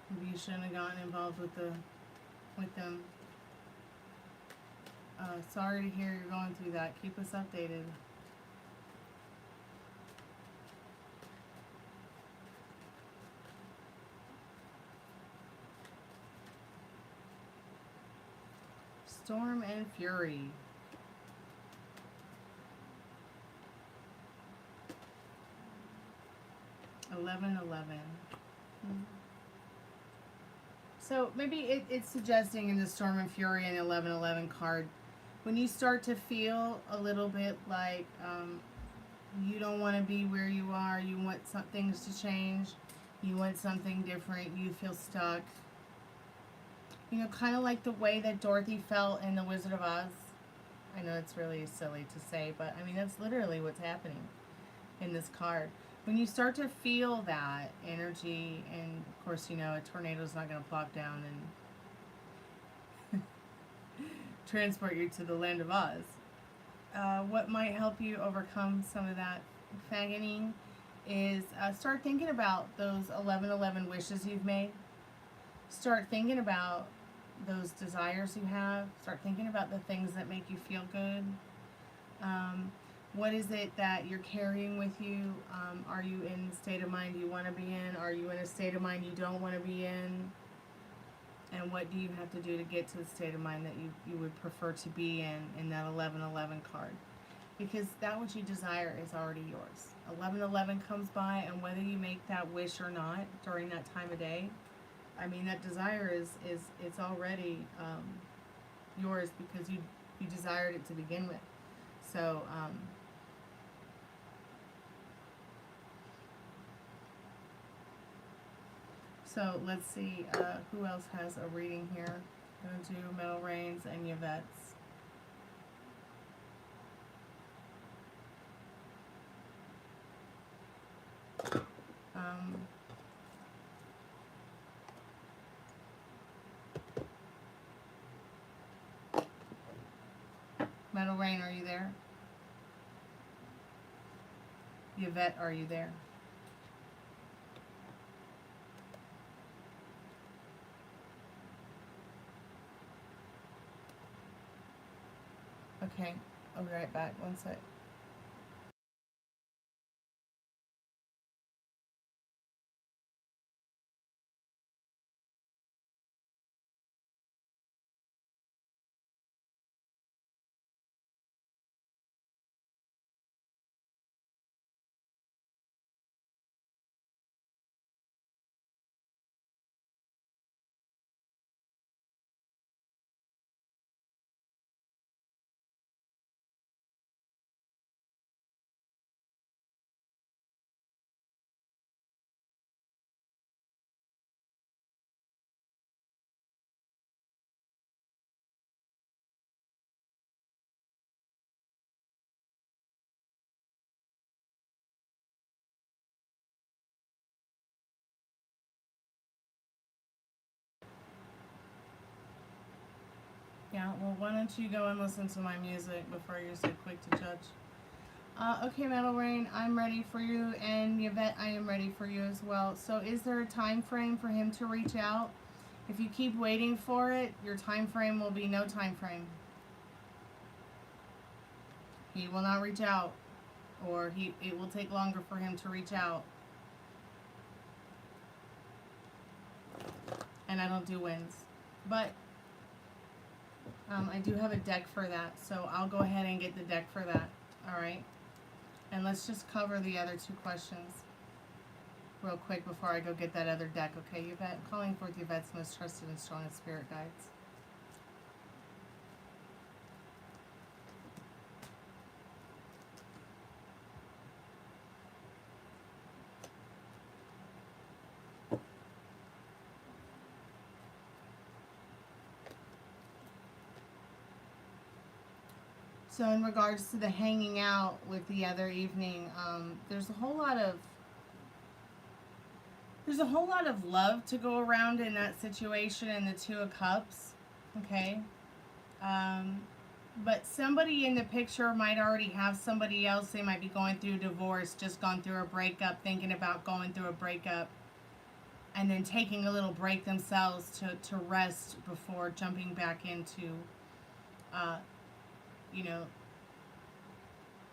Speaker 1: maybe you shouldn't have gotten involved with them. Sorry to hear you're going through that. Keep us updated. Storm and Fury. $11.11. So maybe it's suggesting in the Storm and Fury and 11/11 card, when you start to feel a little bit like you don't want to be where you are, you want some things to change, you want something different, you feel stuck. You know, kind of like the way that Dorothy felt in The Wizard of Oz. I know it's really silly to say, but I mean, that's literally what's happening in this card. When you start to feel that energy, and of course, you know, a tornado's not going to plop down and transport you to the land of Oz. What might help you overcome some of that faggoting is start thinking about those 11/11 wishes you've made. Start thinking about those desires you have. Start thinking about the things that make you feel good. What is it that you're carrying with you? Are you in the state of mind you want to be in? Are you in a state of mind you don't want to be in? And what do you have to do to get to the state of mind that you would prefer to be in that 11/11 card? Because that which you desire is already yours. 11/11 comes by, and whether you make that wish or not during that time of day, I mean, that desire is it's already yours because you desired it to begin with. So so let's see who else has a reading here. I'm going to do Metal Rains and Yvette's. Metal Rain, are you there? Yvette, are you there? Okay, I'll be right back. One sec. Yeah, well, why don't you go and listen to my music before you're so quick to judge. Okay, Metal Rain, I'm ready for you, and Yvette, I am ready for you as well. So is there a time frame for him to reach out? If you keep waiting for it, your time frame will be no time frame. He will not reach out, or it will take longer for him to reach out. And I don't do wins. But I do have a deck for that, so I'll go ahead and get the deck for that. Alright? And let's just cover the other two questions real quick before I go get that other deck, okay, Yvette? Calling forth Yvette's most trusted and strongest spirit guides. So in regards to the hanging out with the other evening, there's a whole lot of love to go around in that situation in the Two of Cups, okay? But somebody in the picture might already have somebody else. They might be going through a divorce, just gone through a breakup, thinking about going through a breakup, and then taking a little break themselves to rest before jumping back into you know,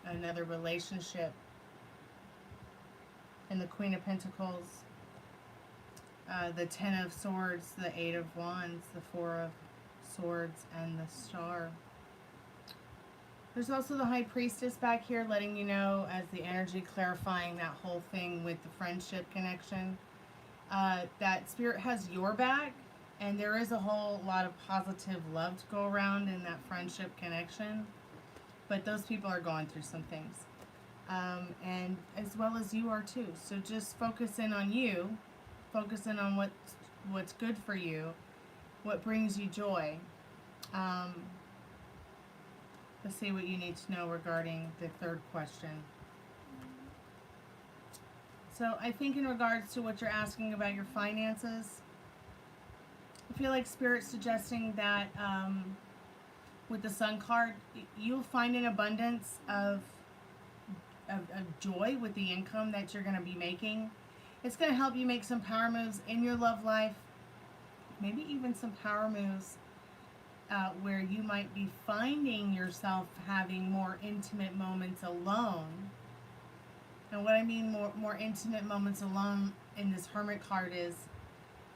Speaker 1: another relationship. And the Queen of Pentacles, the Ten of Swords, the Eight of Wands, the Four of Swords, and the Star. There's also the High Priestess back here letting you know, as the energy clarifying that whole thing with the friendship connection, that Spirit has your back. And there is a whole lot of positive love to go around in that friendship connection. But those people are going through some things. And as well as you are too. So just focus in on you. Focus in on what's good for you. What brings you joy. Let's see what you need to know regarding the third question. So I think in regards to what you're asking about your finances, I feel like Spirit's suggesting that with the Sun card, you'll find an abundance of joy with the income that you're going to be making. It's going to help you make some power moves in your love life. Maybe even some power moves where you might be finding yourself having more intimate moments alone. And what I mean more intimate moments alone in this Hermit card is,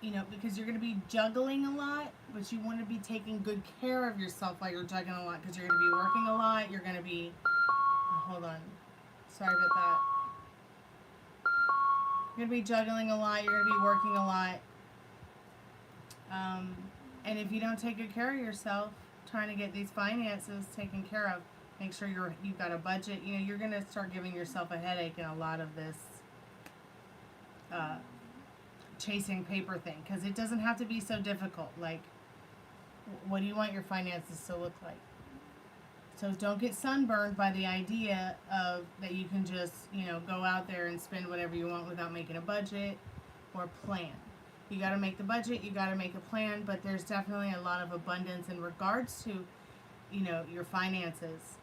Speaker 1: you know, because you're going to be juggling a lot, but you want to be taking good care of yourself while you're juggling a lot, because you're going to be working a lot. You're going to be, hold on, sorry about that. You're going to be juggling a lot. You're going to be working a lot. And if you don't take good care of yourself, trying to get these finances taken care of, make sure you've got a budget. You know, you're going to start giving yourself a headache in a lot of this chasing paper thing, because it doesn't have to be so difficult. Like, what do you want your finances to look like? So don't get sunburned by the idea of that you can just, you know, go out there and spend whatever you want without making a budget or plan. You got to make the budget, you got to make a plan, but there's definitely a lot of abundance in regards to, you know, your finances,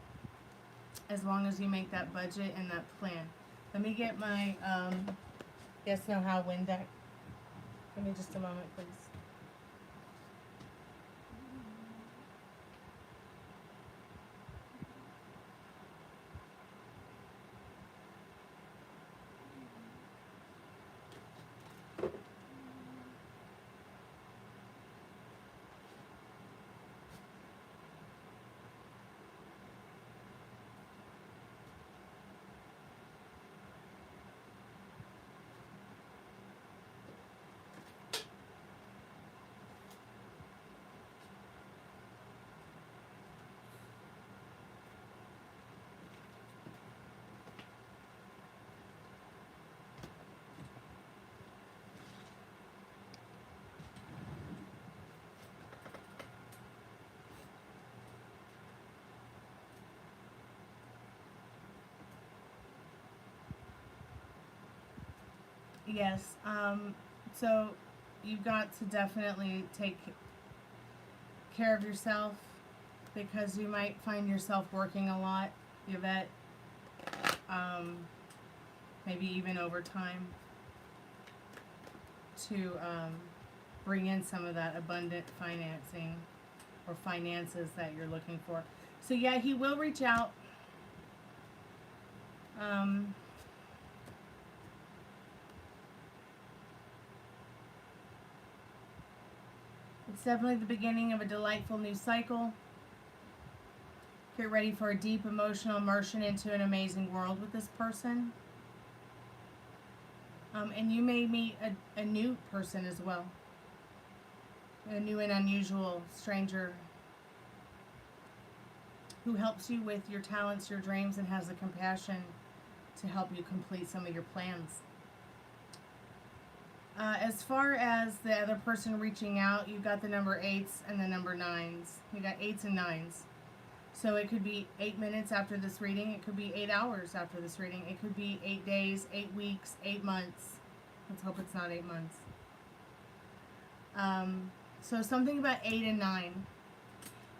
Speaker 1: as long as you make that budget and that plan. Let me get my yes, no, how wind deck. Give me just a moment, please. Yes, so you've got to definitely take care of yourself, because you might find yourself working a lot, Yvette, maybe even overtime, to bring in some of that abundant financing or finances that you're looking for. So yeah, he will reach out. It's definitely the beginning of a delightful new cycle. Get ready for a deep emotional immersion into an amazing world with this person. And you may meet a new person as well. A new and unusual stranger who helps you with your talents, your dreams, and has the compassion to help you complete some of your plans. As far as the other person reaching out, you got the number 8s and the number 9s. You got 8s and 9s. So it could be 8 minutes after this reading. It could be 8 hours after this reading. It could be 8 days, 8 weeks, 8 months. Let's hope it's not 8 months. So something about 8 and 9.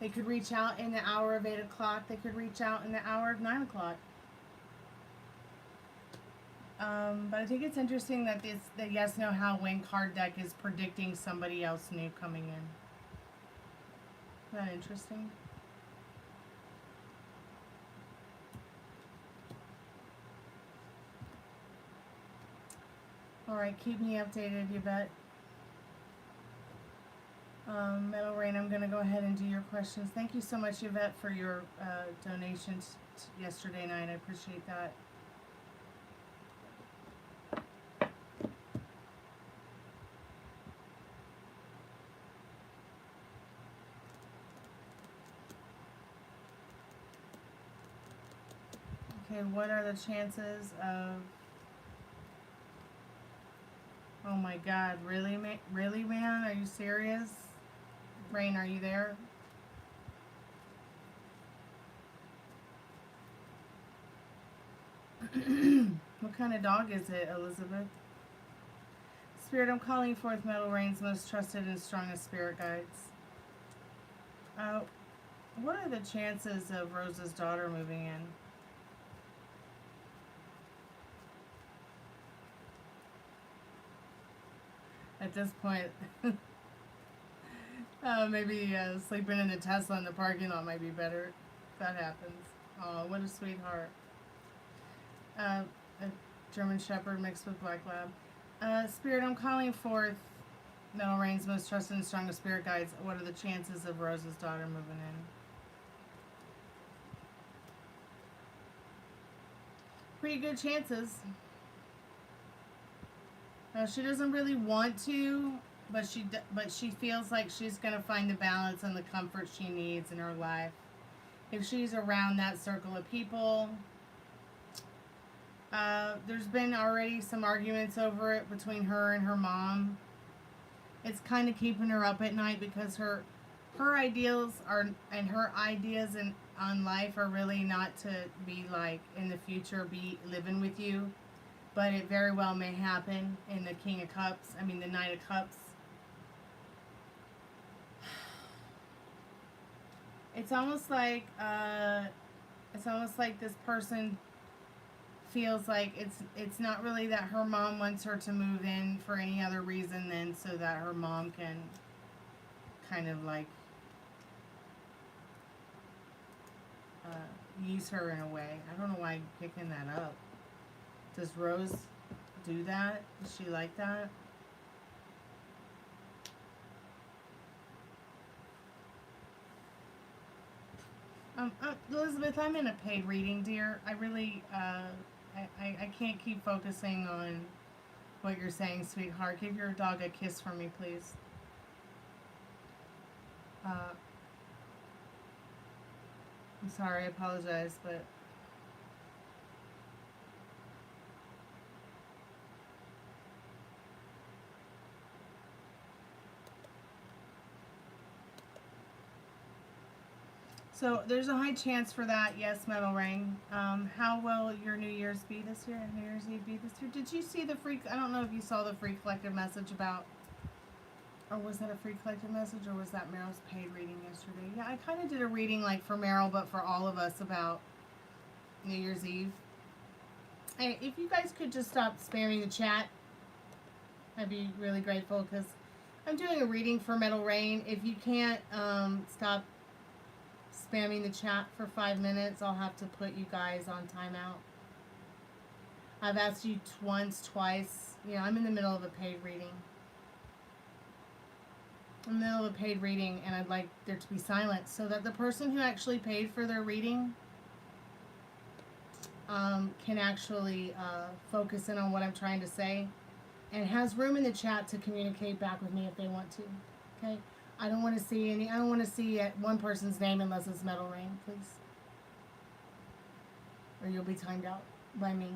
Speaker 1: They could reach out in the hour of 8 o'clock. They could reach out in the hour of 9 o'clock. But I think it's interesting that the Yes, No, How, When card deck is predicting somebody else new coming in. Isn't that interesting? Alright, keep me updated, you bet. Metal Rain, I'm going to go ahead and do your questions. Thank you so much, Yvette, for your donations yesterday night. I appreciate that. Okay, what are the chances of... Oh my God, really, really, man? Are you serious? Rain, are you there? What kind of dog is it, Elizabeth? Spirit, I'm calling forth Metal Rain's most trusted and strongest spirit guides. What are the chances of Rose's daughter moving in? At this point, maybe sleeping in a Tesla in the parking lot might be better. If that happens. Oh, what a sweetheart. A German Shepherd mixed with Black Lab. Spirit, I'm calling forth Metal Rain's most trusted and strongest spirit guides. What are the chances of Rose's daughter moving in? Pretty good chances. She doesn't really want to, but she feels like she's going to find the balance and the comfort she needs in her life. If she's around that circle of people, there's been already some arguments over it between her and her mom. It's kind of keeping her up at night because her ideals are, and her ideas on life are really not to be like in the future be living with you. But it very well may happen in the King of Cups. I mean, the Knight of Cups. It's almost like this person feels like it's not really that her mom wants her to move in for any other reason than so that her mom can kind of like use her in a way. I don't know why I'm picking that up. Does Rose do that? Does she like that? Elizabeth, I'm in a paid reading, dear. I really, I can't keep focusing on what you're saying, sweetheart. Give your dog a kiss for me, please. I'm sorry, I apologize, but... So there's a high chance for that, yes, Metal Ring. How will your New Year's be this year? New Year's Eve be this year? Did you see the free? I don't know if you saw the free collective message about, or was that a free collective message, or was that Meryl's paid reading yesterday? Yeah, I kind of did a reading like for Meryl, but for all of us about New Year's Eve. Hey, if you guys could just stop spamming the chat, I'd be really grateful because I'm doing a reading for Metal Rain. If you can't stop spamming the chat for 5 minutes, I'll have to put you guys on timeout. I've asked you once, twice. You know, I'm in the middle of a paid reading. I'm in the middle of a paid reading, and I'd like there to be silence so that the person who actually paid for their reading can actually focus in on what I'm trying to say, and has room in the chat to communicate back with me if they want to. Okay, I don't want to see any. I don't want to see one person's name unless it's Metal Rain, please, or you'll be timed out by me.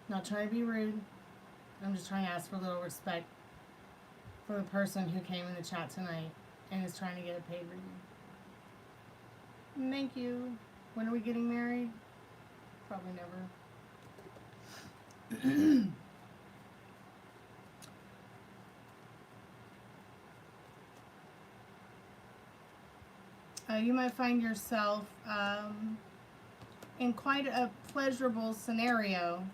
Speaker 1: Not trying to be rude. I'm just trying to ask for a little respect for the person who came in the chat tonight and is trying to get a paid reading. Thank you. When are we getting married? Probably never. You might find yourself in quite a pleasurable scenario.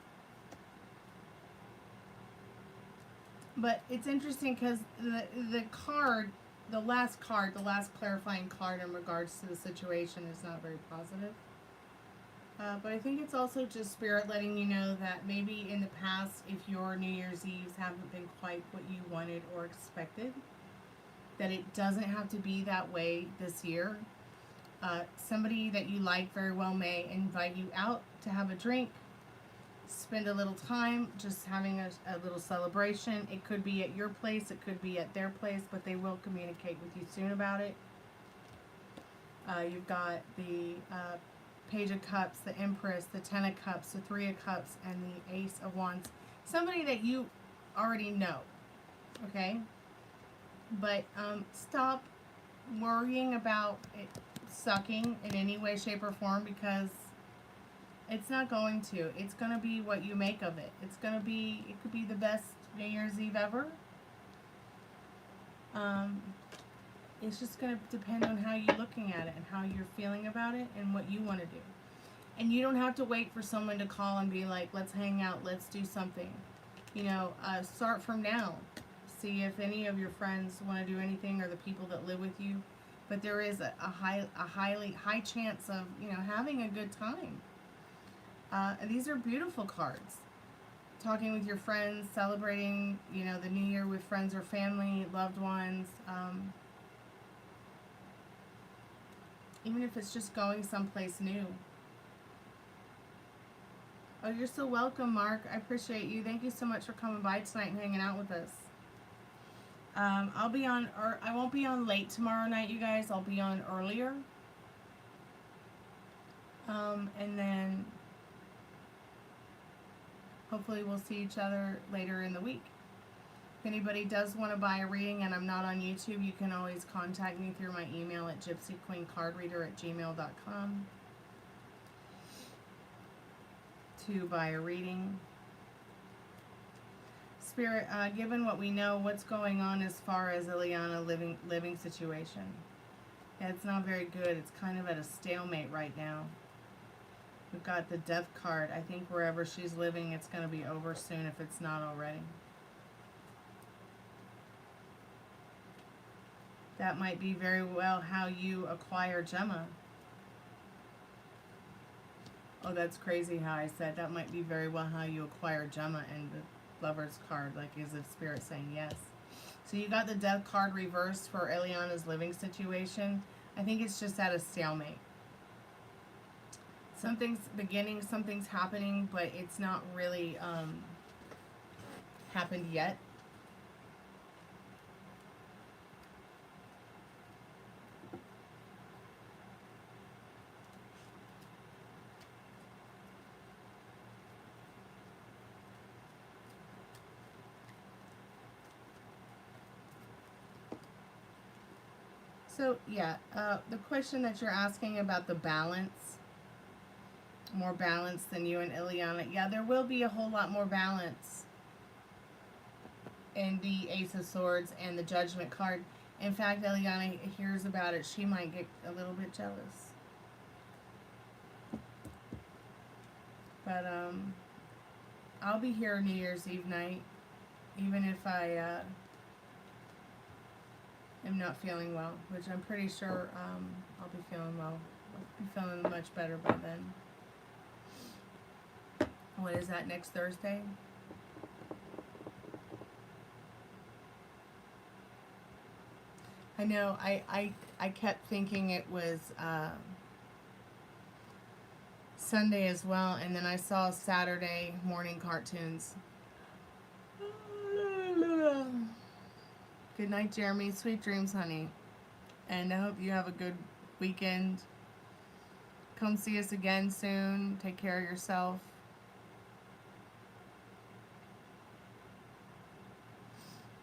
Speaker 1: But it's interesting because the card, the last clarifying card in regards to the situation is not very positive. But I think it's also just Spirit letting you know that maybe in the past, if your New Year's Eves haven't been quite what you wanted or expected, that it doesn't have to be that way this year. Somebody that you like very well may invite you out to have a drink, spend a little time just having a little celebration. It could be at your place, it could be at their place, but they will communicate with you soon about it. You've got the Page of Cups, the Empress, the Ten of Cups, the Three of Cups, and the Ace of Wands. Somebody that you already know, okay? But stop worrying about it sucking in any way, shape, or form, because it's not going to. It's going to be what you make of it. It's going to be, it could be the best New Year's Eve ever. It's just going to depend on how you're looking at it and how you're feeling about it and what you want to do. And you don't have to wait for someone to call and be like, let's hang out, let's do something. You know, start from now. See if any of your friends want to do anything, or the people that live with you. But there is a high chance of, you know, having a good time. And these are beautiful cards. Talking with your friends, celebrating, you know, the new year with friends or family, loved ones. Even if it's just going someplace new. Oh, you're so welcome, Mark. I appreciate you. Thank you so much for coming by tonight and hanging out with us. I'll be on, or I won't be on late tomorrow night, you guys. I'll be on earlier. And then hopefully we'll see each other later in the week. If anybody does want to buy a reading and I'm not on YouTube, you can always contact me through my email at gypsyqueencardreader@gmail.com to buy a reading. Spirit, given what we know, what's going on as far as Ileana living situation? Yeah, it's not very good. It's kind of at a stalemate right now. We've got the Death card. I think wherever she's living, it's going to be over soon if it's not already. That might be very well how you acquire Gemma. Oh, that's crazy how I said that might be very well how you acquire Gemma, and the Lover's card, like as if Spirit's saying yes. So you got the Death card reversed for Ileana's living situation. I think it's just at a stalemate. Something's beginning, something's happening, but it's not really happened yet. So, yeah, the question that you're asking about the balance, more balance than you and Ileana. Yeah, there will be a whole lot more balance in the Ace of Swords and the Judgment card. In fact, Ileana hears about it. She might get a little bit jealous. But, I'll be here New Year's Eve night, even if I, am not feeling well, which I'm pretty sure I'll be feeling well. I'll be feeling much better by then. What is that, next Thursday? I know, I kept thinking it was Sunday as well, and then I saw Saturday morning cartoons. Good night, Jeremy. Sweet dreams, honey. And I hope you have a good weekend. Come see us again soon. Take care of yourself.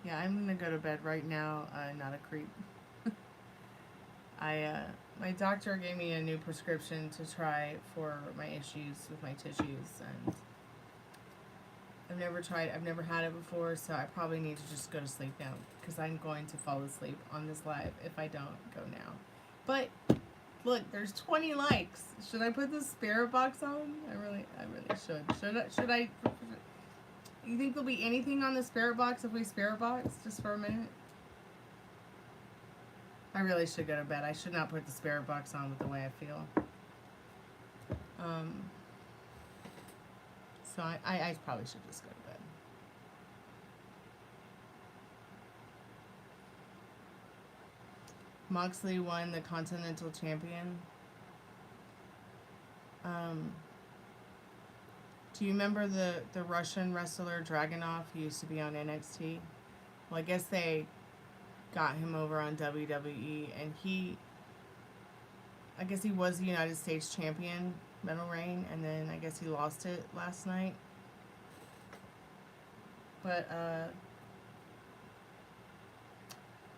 Speaker 1: Yeah, I'm gonna go to bed right now. Not a creep. My doctor gave me a new prescription to try for my issues with my tissues, and I've never had it before, so I probably need to just go to sleep now, because I'm going to fall asleep on this live if I don't go now. But look, there's 20 likes. Should I put the Spiritbox on? I really should. Should I? You think there'll be anything on the Spiritbox if we Spiritbox just for a minute? I really should go to bed. I should not put the Spiritbox on with the way I feel. So I probably should just go to bed. Moxley won the Continental Champion. Do you remember the Russian wrestler Dragunov who used to be on NXT? Well, I guess they got him over on WWE, and I guess he was the United States champion, Metal Reign, and then I guess he lost it last night. But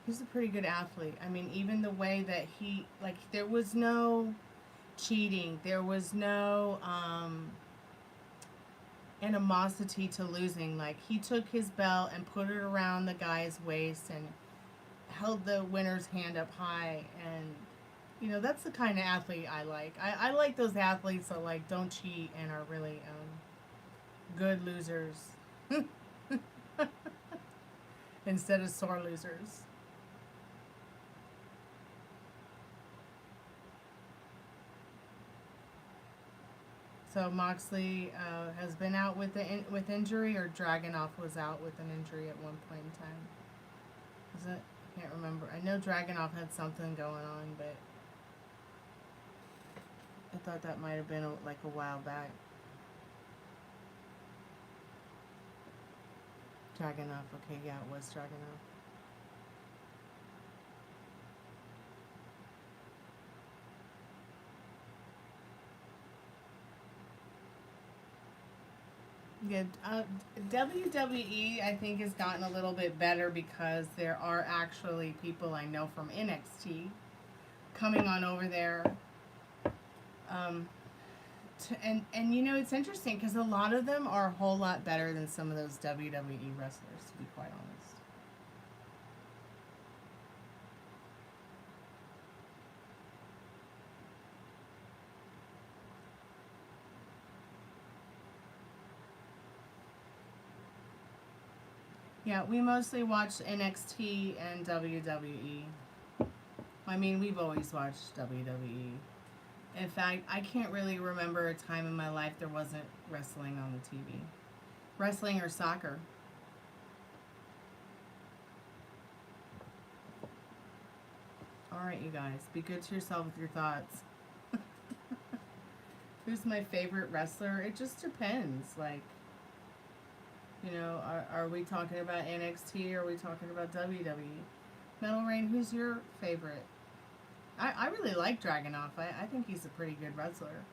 Speaker 1: he's a pretty good athlete. I mean, even the way that there was no cheating, there was no animosity to losing. Like, he took his belt and put it around the guy's waist and held the winner's hand up high, and you know, that's the kind of athlete I like. I like those athletes that like don't cheat and are really good losers instead of sore losers. So Moxley has been out with injury, or Dragunov was out with an injury at one point in time. Is it? I can't remember. I know Dragunov had something going on, but I thought that might have been like a while back. Dragunov. Okay, yeah, it was Dragunov. Yeah, WWE, I think, has gotten a little bit better because there are actually people I know from NXT coming on over there. And you know, it's interesting because a lot of them are a whole lot better than some of those WWE wrestlers, to be quite honest. Yeah, we mostly watch NXT and WWE. I mean, we've always watched WWE. In fact, I can't really remember a time in my life there wasn't wrestling on the TV. Wrestling or soccer. Alright, you guys. Be good to yourself with your thoughts. Who's my favorite wrestler? It just depends. Like, you know, are we talking about NXT or are we talking about WWE? Metal Reign, who's your favorite? I really like Dragunov. I think he's a pretty good wrestler.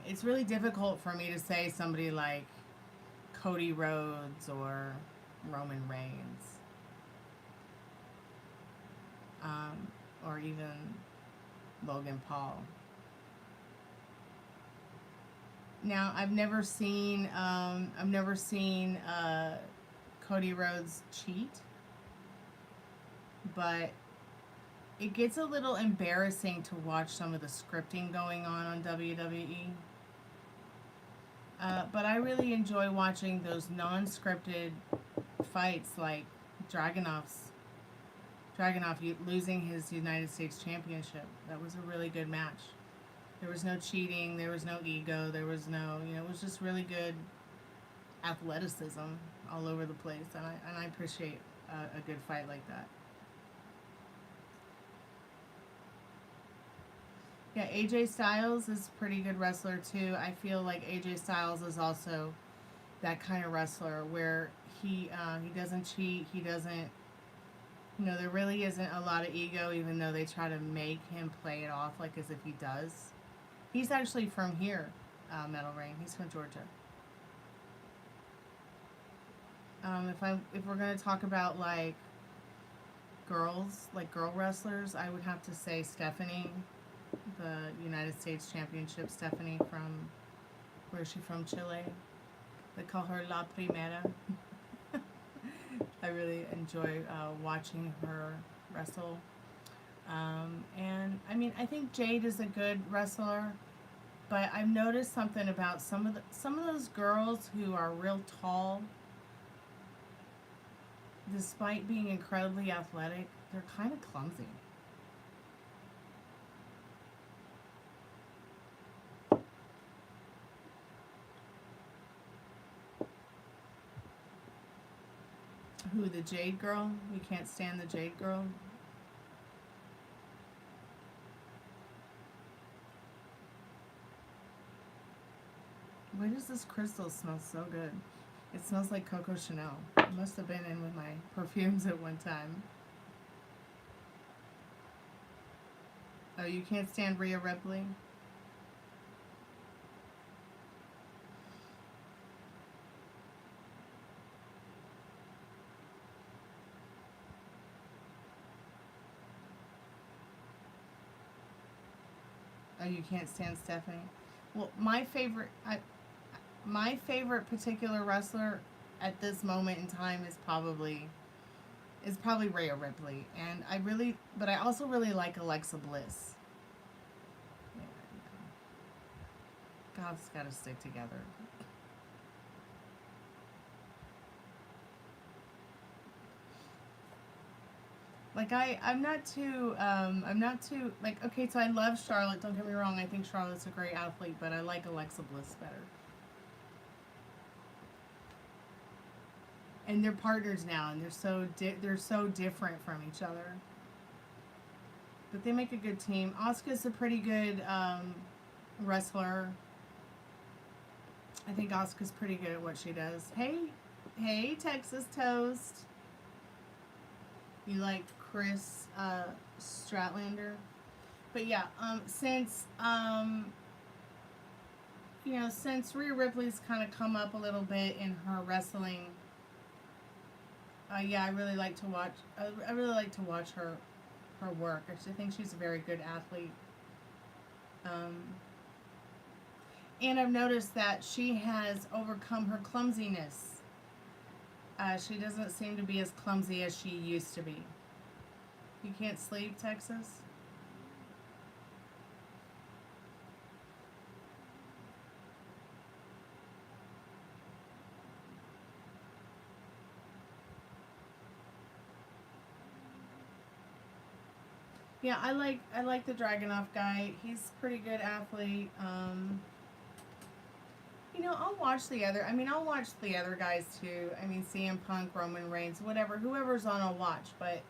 Speaker 1: It's really difficult for me to say somebody like Cody Rhodes or Roman Reigns. Or even Logan Paul. Now, I've never seen Cody Rhodes cheat, but it gets a little embarrassing to watch some of the scripting going on WWE. But I really enjoy watching those non-scripted fights, like Dragunov losing his United States Championship. That was a really good match. There was no cheating. There was no ego. There was no, you know, it was just really good athleticism all over the place. And I appreciate a good fight like that. Yeah, AJ Styles is a pretty good wrestler too. I feel like AJ Styles is also that kind of wrestler where he doesn't cheat. He doesn't, you know, there really isn't a lot of ego, even though they try to make him play it off like as if he does. He's actually from here, Metal Rain. He's from Georgia. If we're gonna talk about like girls, like girl wrestlers, I would have to say Stephanie, the United States Championship Stephanie from, where is she from? Chile. They call her La Primera. I really enjoy watching her wrestle. And I mean, I think Jade is a good wrestler, but I've noticed something about some of those girls who are real tall. Despite being incredibly athletic, they're kind of clumsy. Who, the Jade girl? We can't stand the Jade girl. Why does this crystal smell so good? It smells like Coco Chanel. It must have been in with my perfumes at one time. Oh, you can't stand Rhea Ripley? Oh, you can't stand Stephanie? Well, my favorite particular wrestler at this moment in time is probably Rhea Ripley, and I also really like Alexa Bliss. Yeah, God's got to stick together. Like I'm not too like, okay, so I love Charlotte, don't get me wrong, I think Charlotte's a great athlete, but I like Alexa Bliss better. And they're partners now, and they're so different from each other. But they make a good team. Asuka's a pretty good wrestler. I think Asuka's pretty good at what she does. Hey, Texas Toast. You like Chris Stratlander? But yeah, since Rhea Ripley's kind of come up a little bit in her wrestling, yeah, I really like to watch. I really like to watch her work. I think she's a very good athlete. And I've noticed that she has overcome her clumsiness. She doesn't seem to be as clumsy as she used to be. You can't sleep, Texas? Yeah, I like the Dragunov guy. He's a pretty good athlete. I'll watch the other guys too. I mean, CM Punk, Roman Reigns, whoever's on, I'll watch. But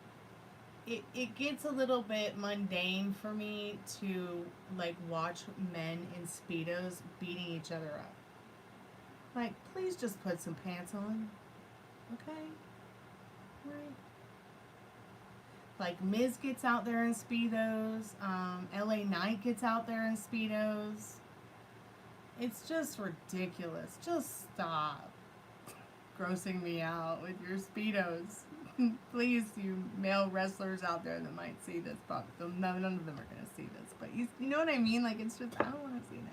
Speaker 1: it gets a little bit mundane for me to like watch men in Speedos beating each other up. Like, please just put some pants on, okay? Right. Like, Miz gets out there in Speedos. LA Knight gets out there in Speedos. It's just ridiculous. Just stop grossing me out with your Speedos. Please, you male wrestlers out there that might see this. Probably, none of them are going to see this. But you know what I mean? Like, it's just, I don't want to see that.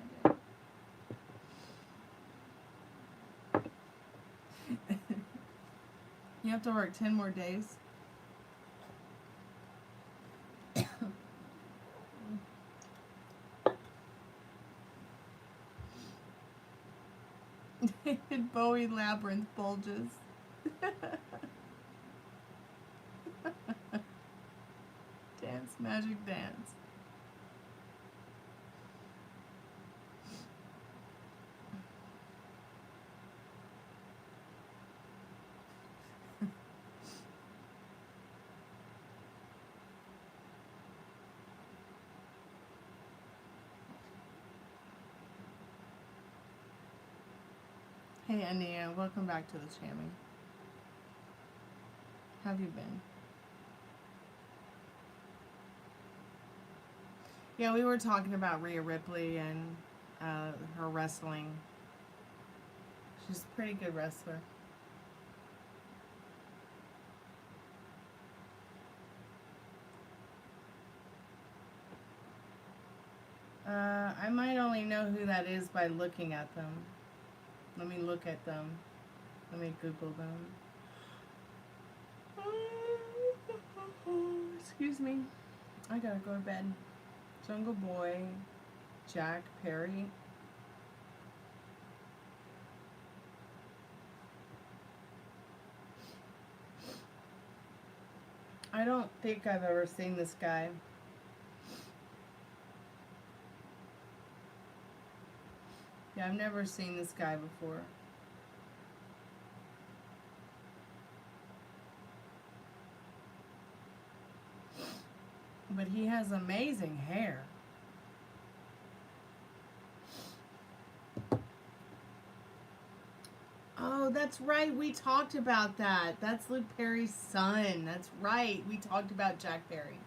Speaker 1: You have to work 10 more days. Bowie Labyrinth bulges. Dance, magic dance. Hey, Ania, welcome back to the channel. How have you been? Yeah, we were talking about Rhea Ripley and her wrestling. She's a pretty good wrestler. I might only know who that is by looking at them. Let me look at them. Let me Google them. Excuse me. I gotta go to bed. Jungle Boy, Jack Perry. I don't think I've ever seen this guy. Yeah, I've never seen this guy before. But he has amazing hair. Oh, that's right. We talked about that. That's Luke Perry's son. That's right. We talked about Jack Perry.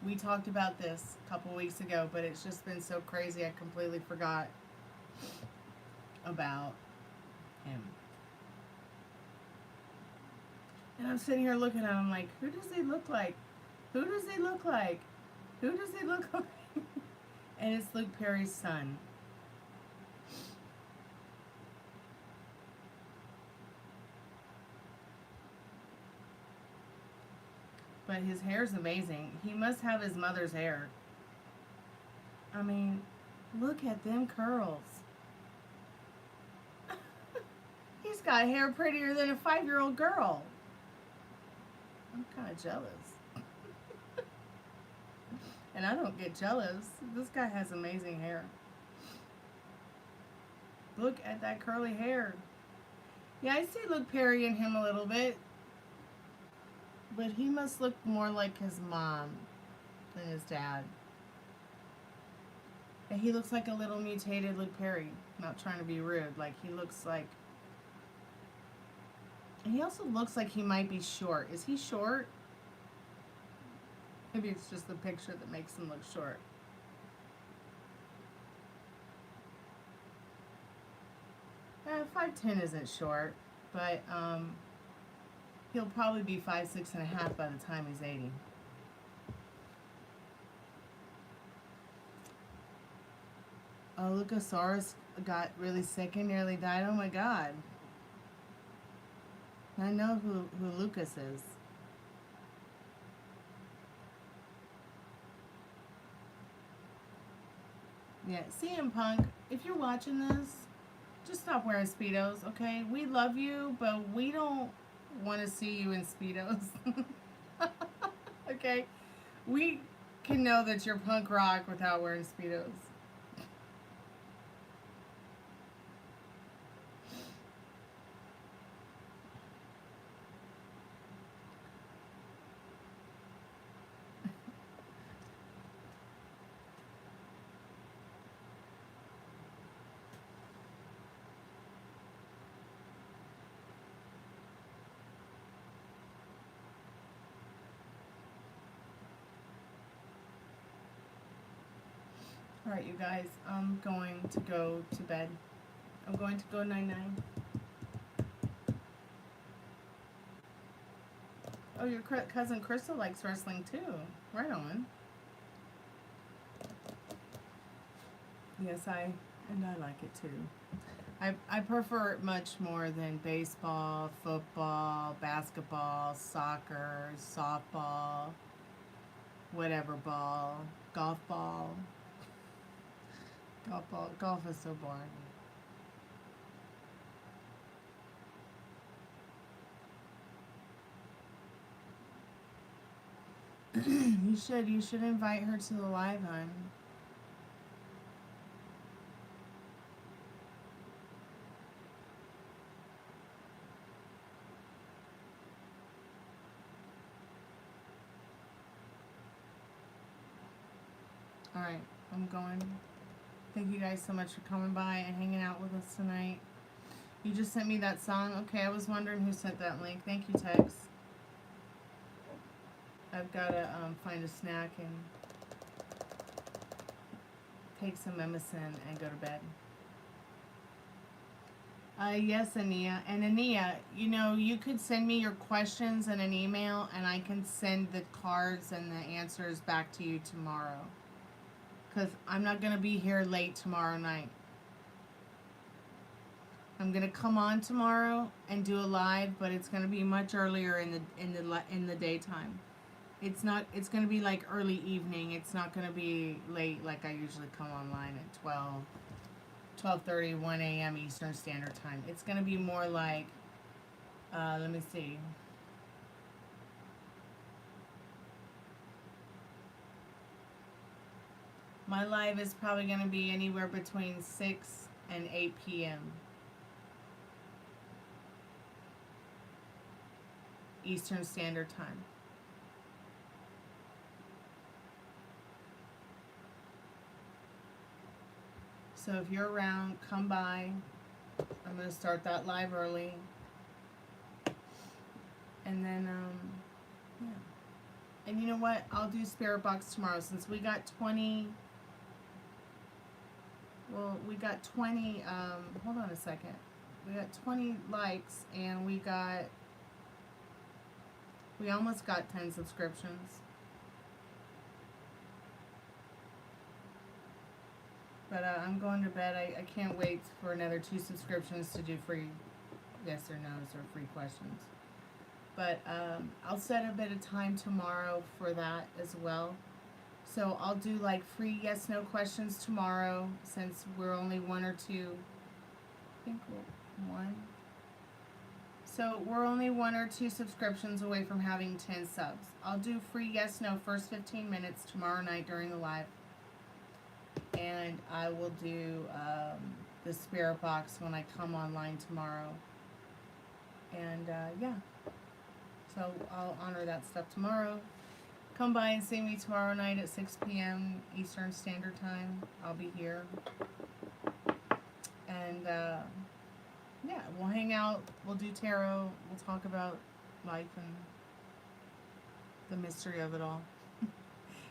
Speaker 1: We talked about this a couple weeks ago, but it's just been so crazy I completely forgot about him. And I'm sitting here looking at him like, who does he look like? Who does he look like? Who does he look like? And it's Luke Perry's son. But his hair's amazing. He must have his mother's hair. I mean, look at them curls. He's got hair prettier than a 5-year-old girl. I'm kind of jealous. And I don't get jealous. This guy has amazing hair. Look at that curly hair. Yeah, I see Luke Perry in him a little bit. But he must look more like his mom than his dad. And he looks like a little mutated Luke Perry. Not trying to be rude. Like, he looks like... And he also looks like he might be short. Is he short? Maybe it's just the picture that makes him look short. Yeah, 5'10" isn't short, but he'll probably be 5'6.5" by the time he's 80. Oh, Luchasaurus got really sick and nearly died. Oh my god. I know who Lucas is. Yeah, CM Punk, if you're watching this, just stop wearing Speedos, okay? We love you, but we don't want to see you in Speedos. Okay? We can know that you're punk rock without wearing Speedos. Alright, you guys, I'm going to go to bed. I'm going to go 9-9. Oh, your cousin Crystal likes wrestling too. Right on. Yes, I like it too. I prefer it much more than baseball, football, basketball, soccer, softball, whatever ball, golf ball. Golf is so boring. You should invite her to the live, hon. Alright, I'm going. Thank you guys so much for coming by and hanging out with us tonight. You just sent me that song? Okay, I was wondering who sent that link. Thank you, Tex. I've got to find a snack and take some Emison and go to bed. Yes, Ania. And Ania, you know, you could send me your questions in an email and I can send the cards and the answers back to you tomorrow. Because I'm not going to be here late tomorrow night. I'm going to come on tomorrow and do a live, but it's going to be much earlier in the daytime. It's going to be like early evening. It's not going to be late like I usually come online at 12:30, 1 a.m. Eastern Standard Time. It's going to be more like, let me see. My live is probably going to be anywhere between 6 and 8 p.m. Eastern Standard Time. So if you're around, come by. I'm going to start that live early. And then, yeah. And you know what? I'll do Spiritbox tomorrow since we got 20. Well, we got 20, hold on a second. We got 20 likes and we almost got 10 subscriptions. But I'm going to bed. I can't wait for another 2 subscriptions to do free yes or no's or free questions. But I'll set a bit of time tomorrow for that as well. So I'll do like free yes no questions tomorrow since we're only 1 or 2. I think we're 1. So we're only 1 or 2 subscriptions away from having 10 subs. I'll do free yes no first 15 minutes tomorrow night during the live. And I will do the Spiritbox when I come online tomorrow. And yeah. So I'll honor that stuff tomorrow. Come by and see me tomorrow night at 6 p.m. Eastern Standard Time. I'll be here. And yeah, we'll hang out. We'll do tarot. We'll talk about life and the mystery of it all.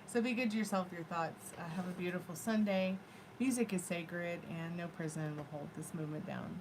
Speaker 1: So be good to yourself, your thoughts. Have a beautiful Sunday. Music is sacred and no prison will hold this movement down.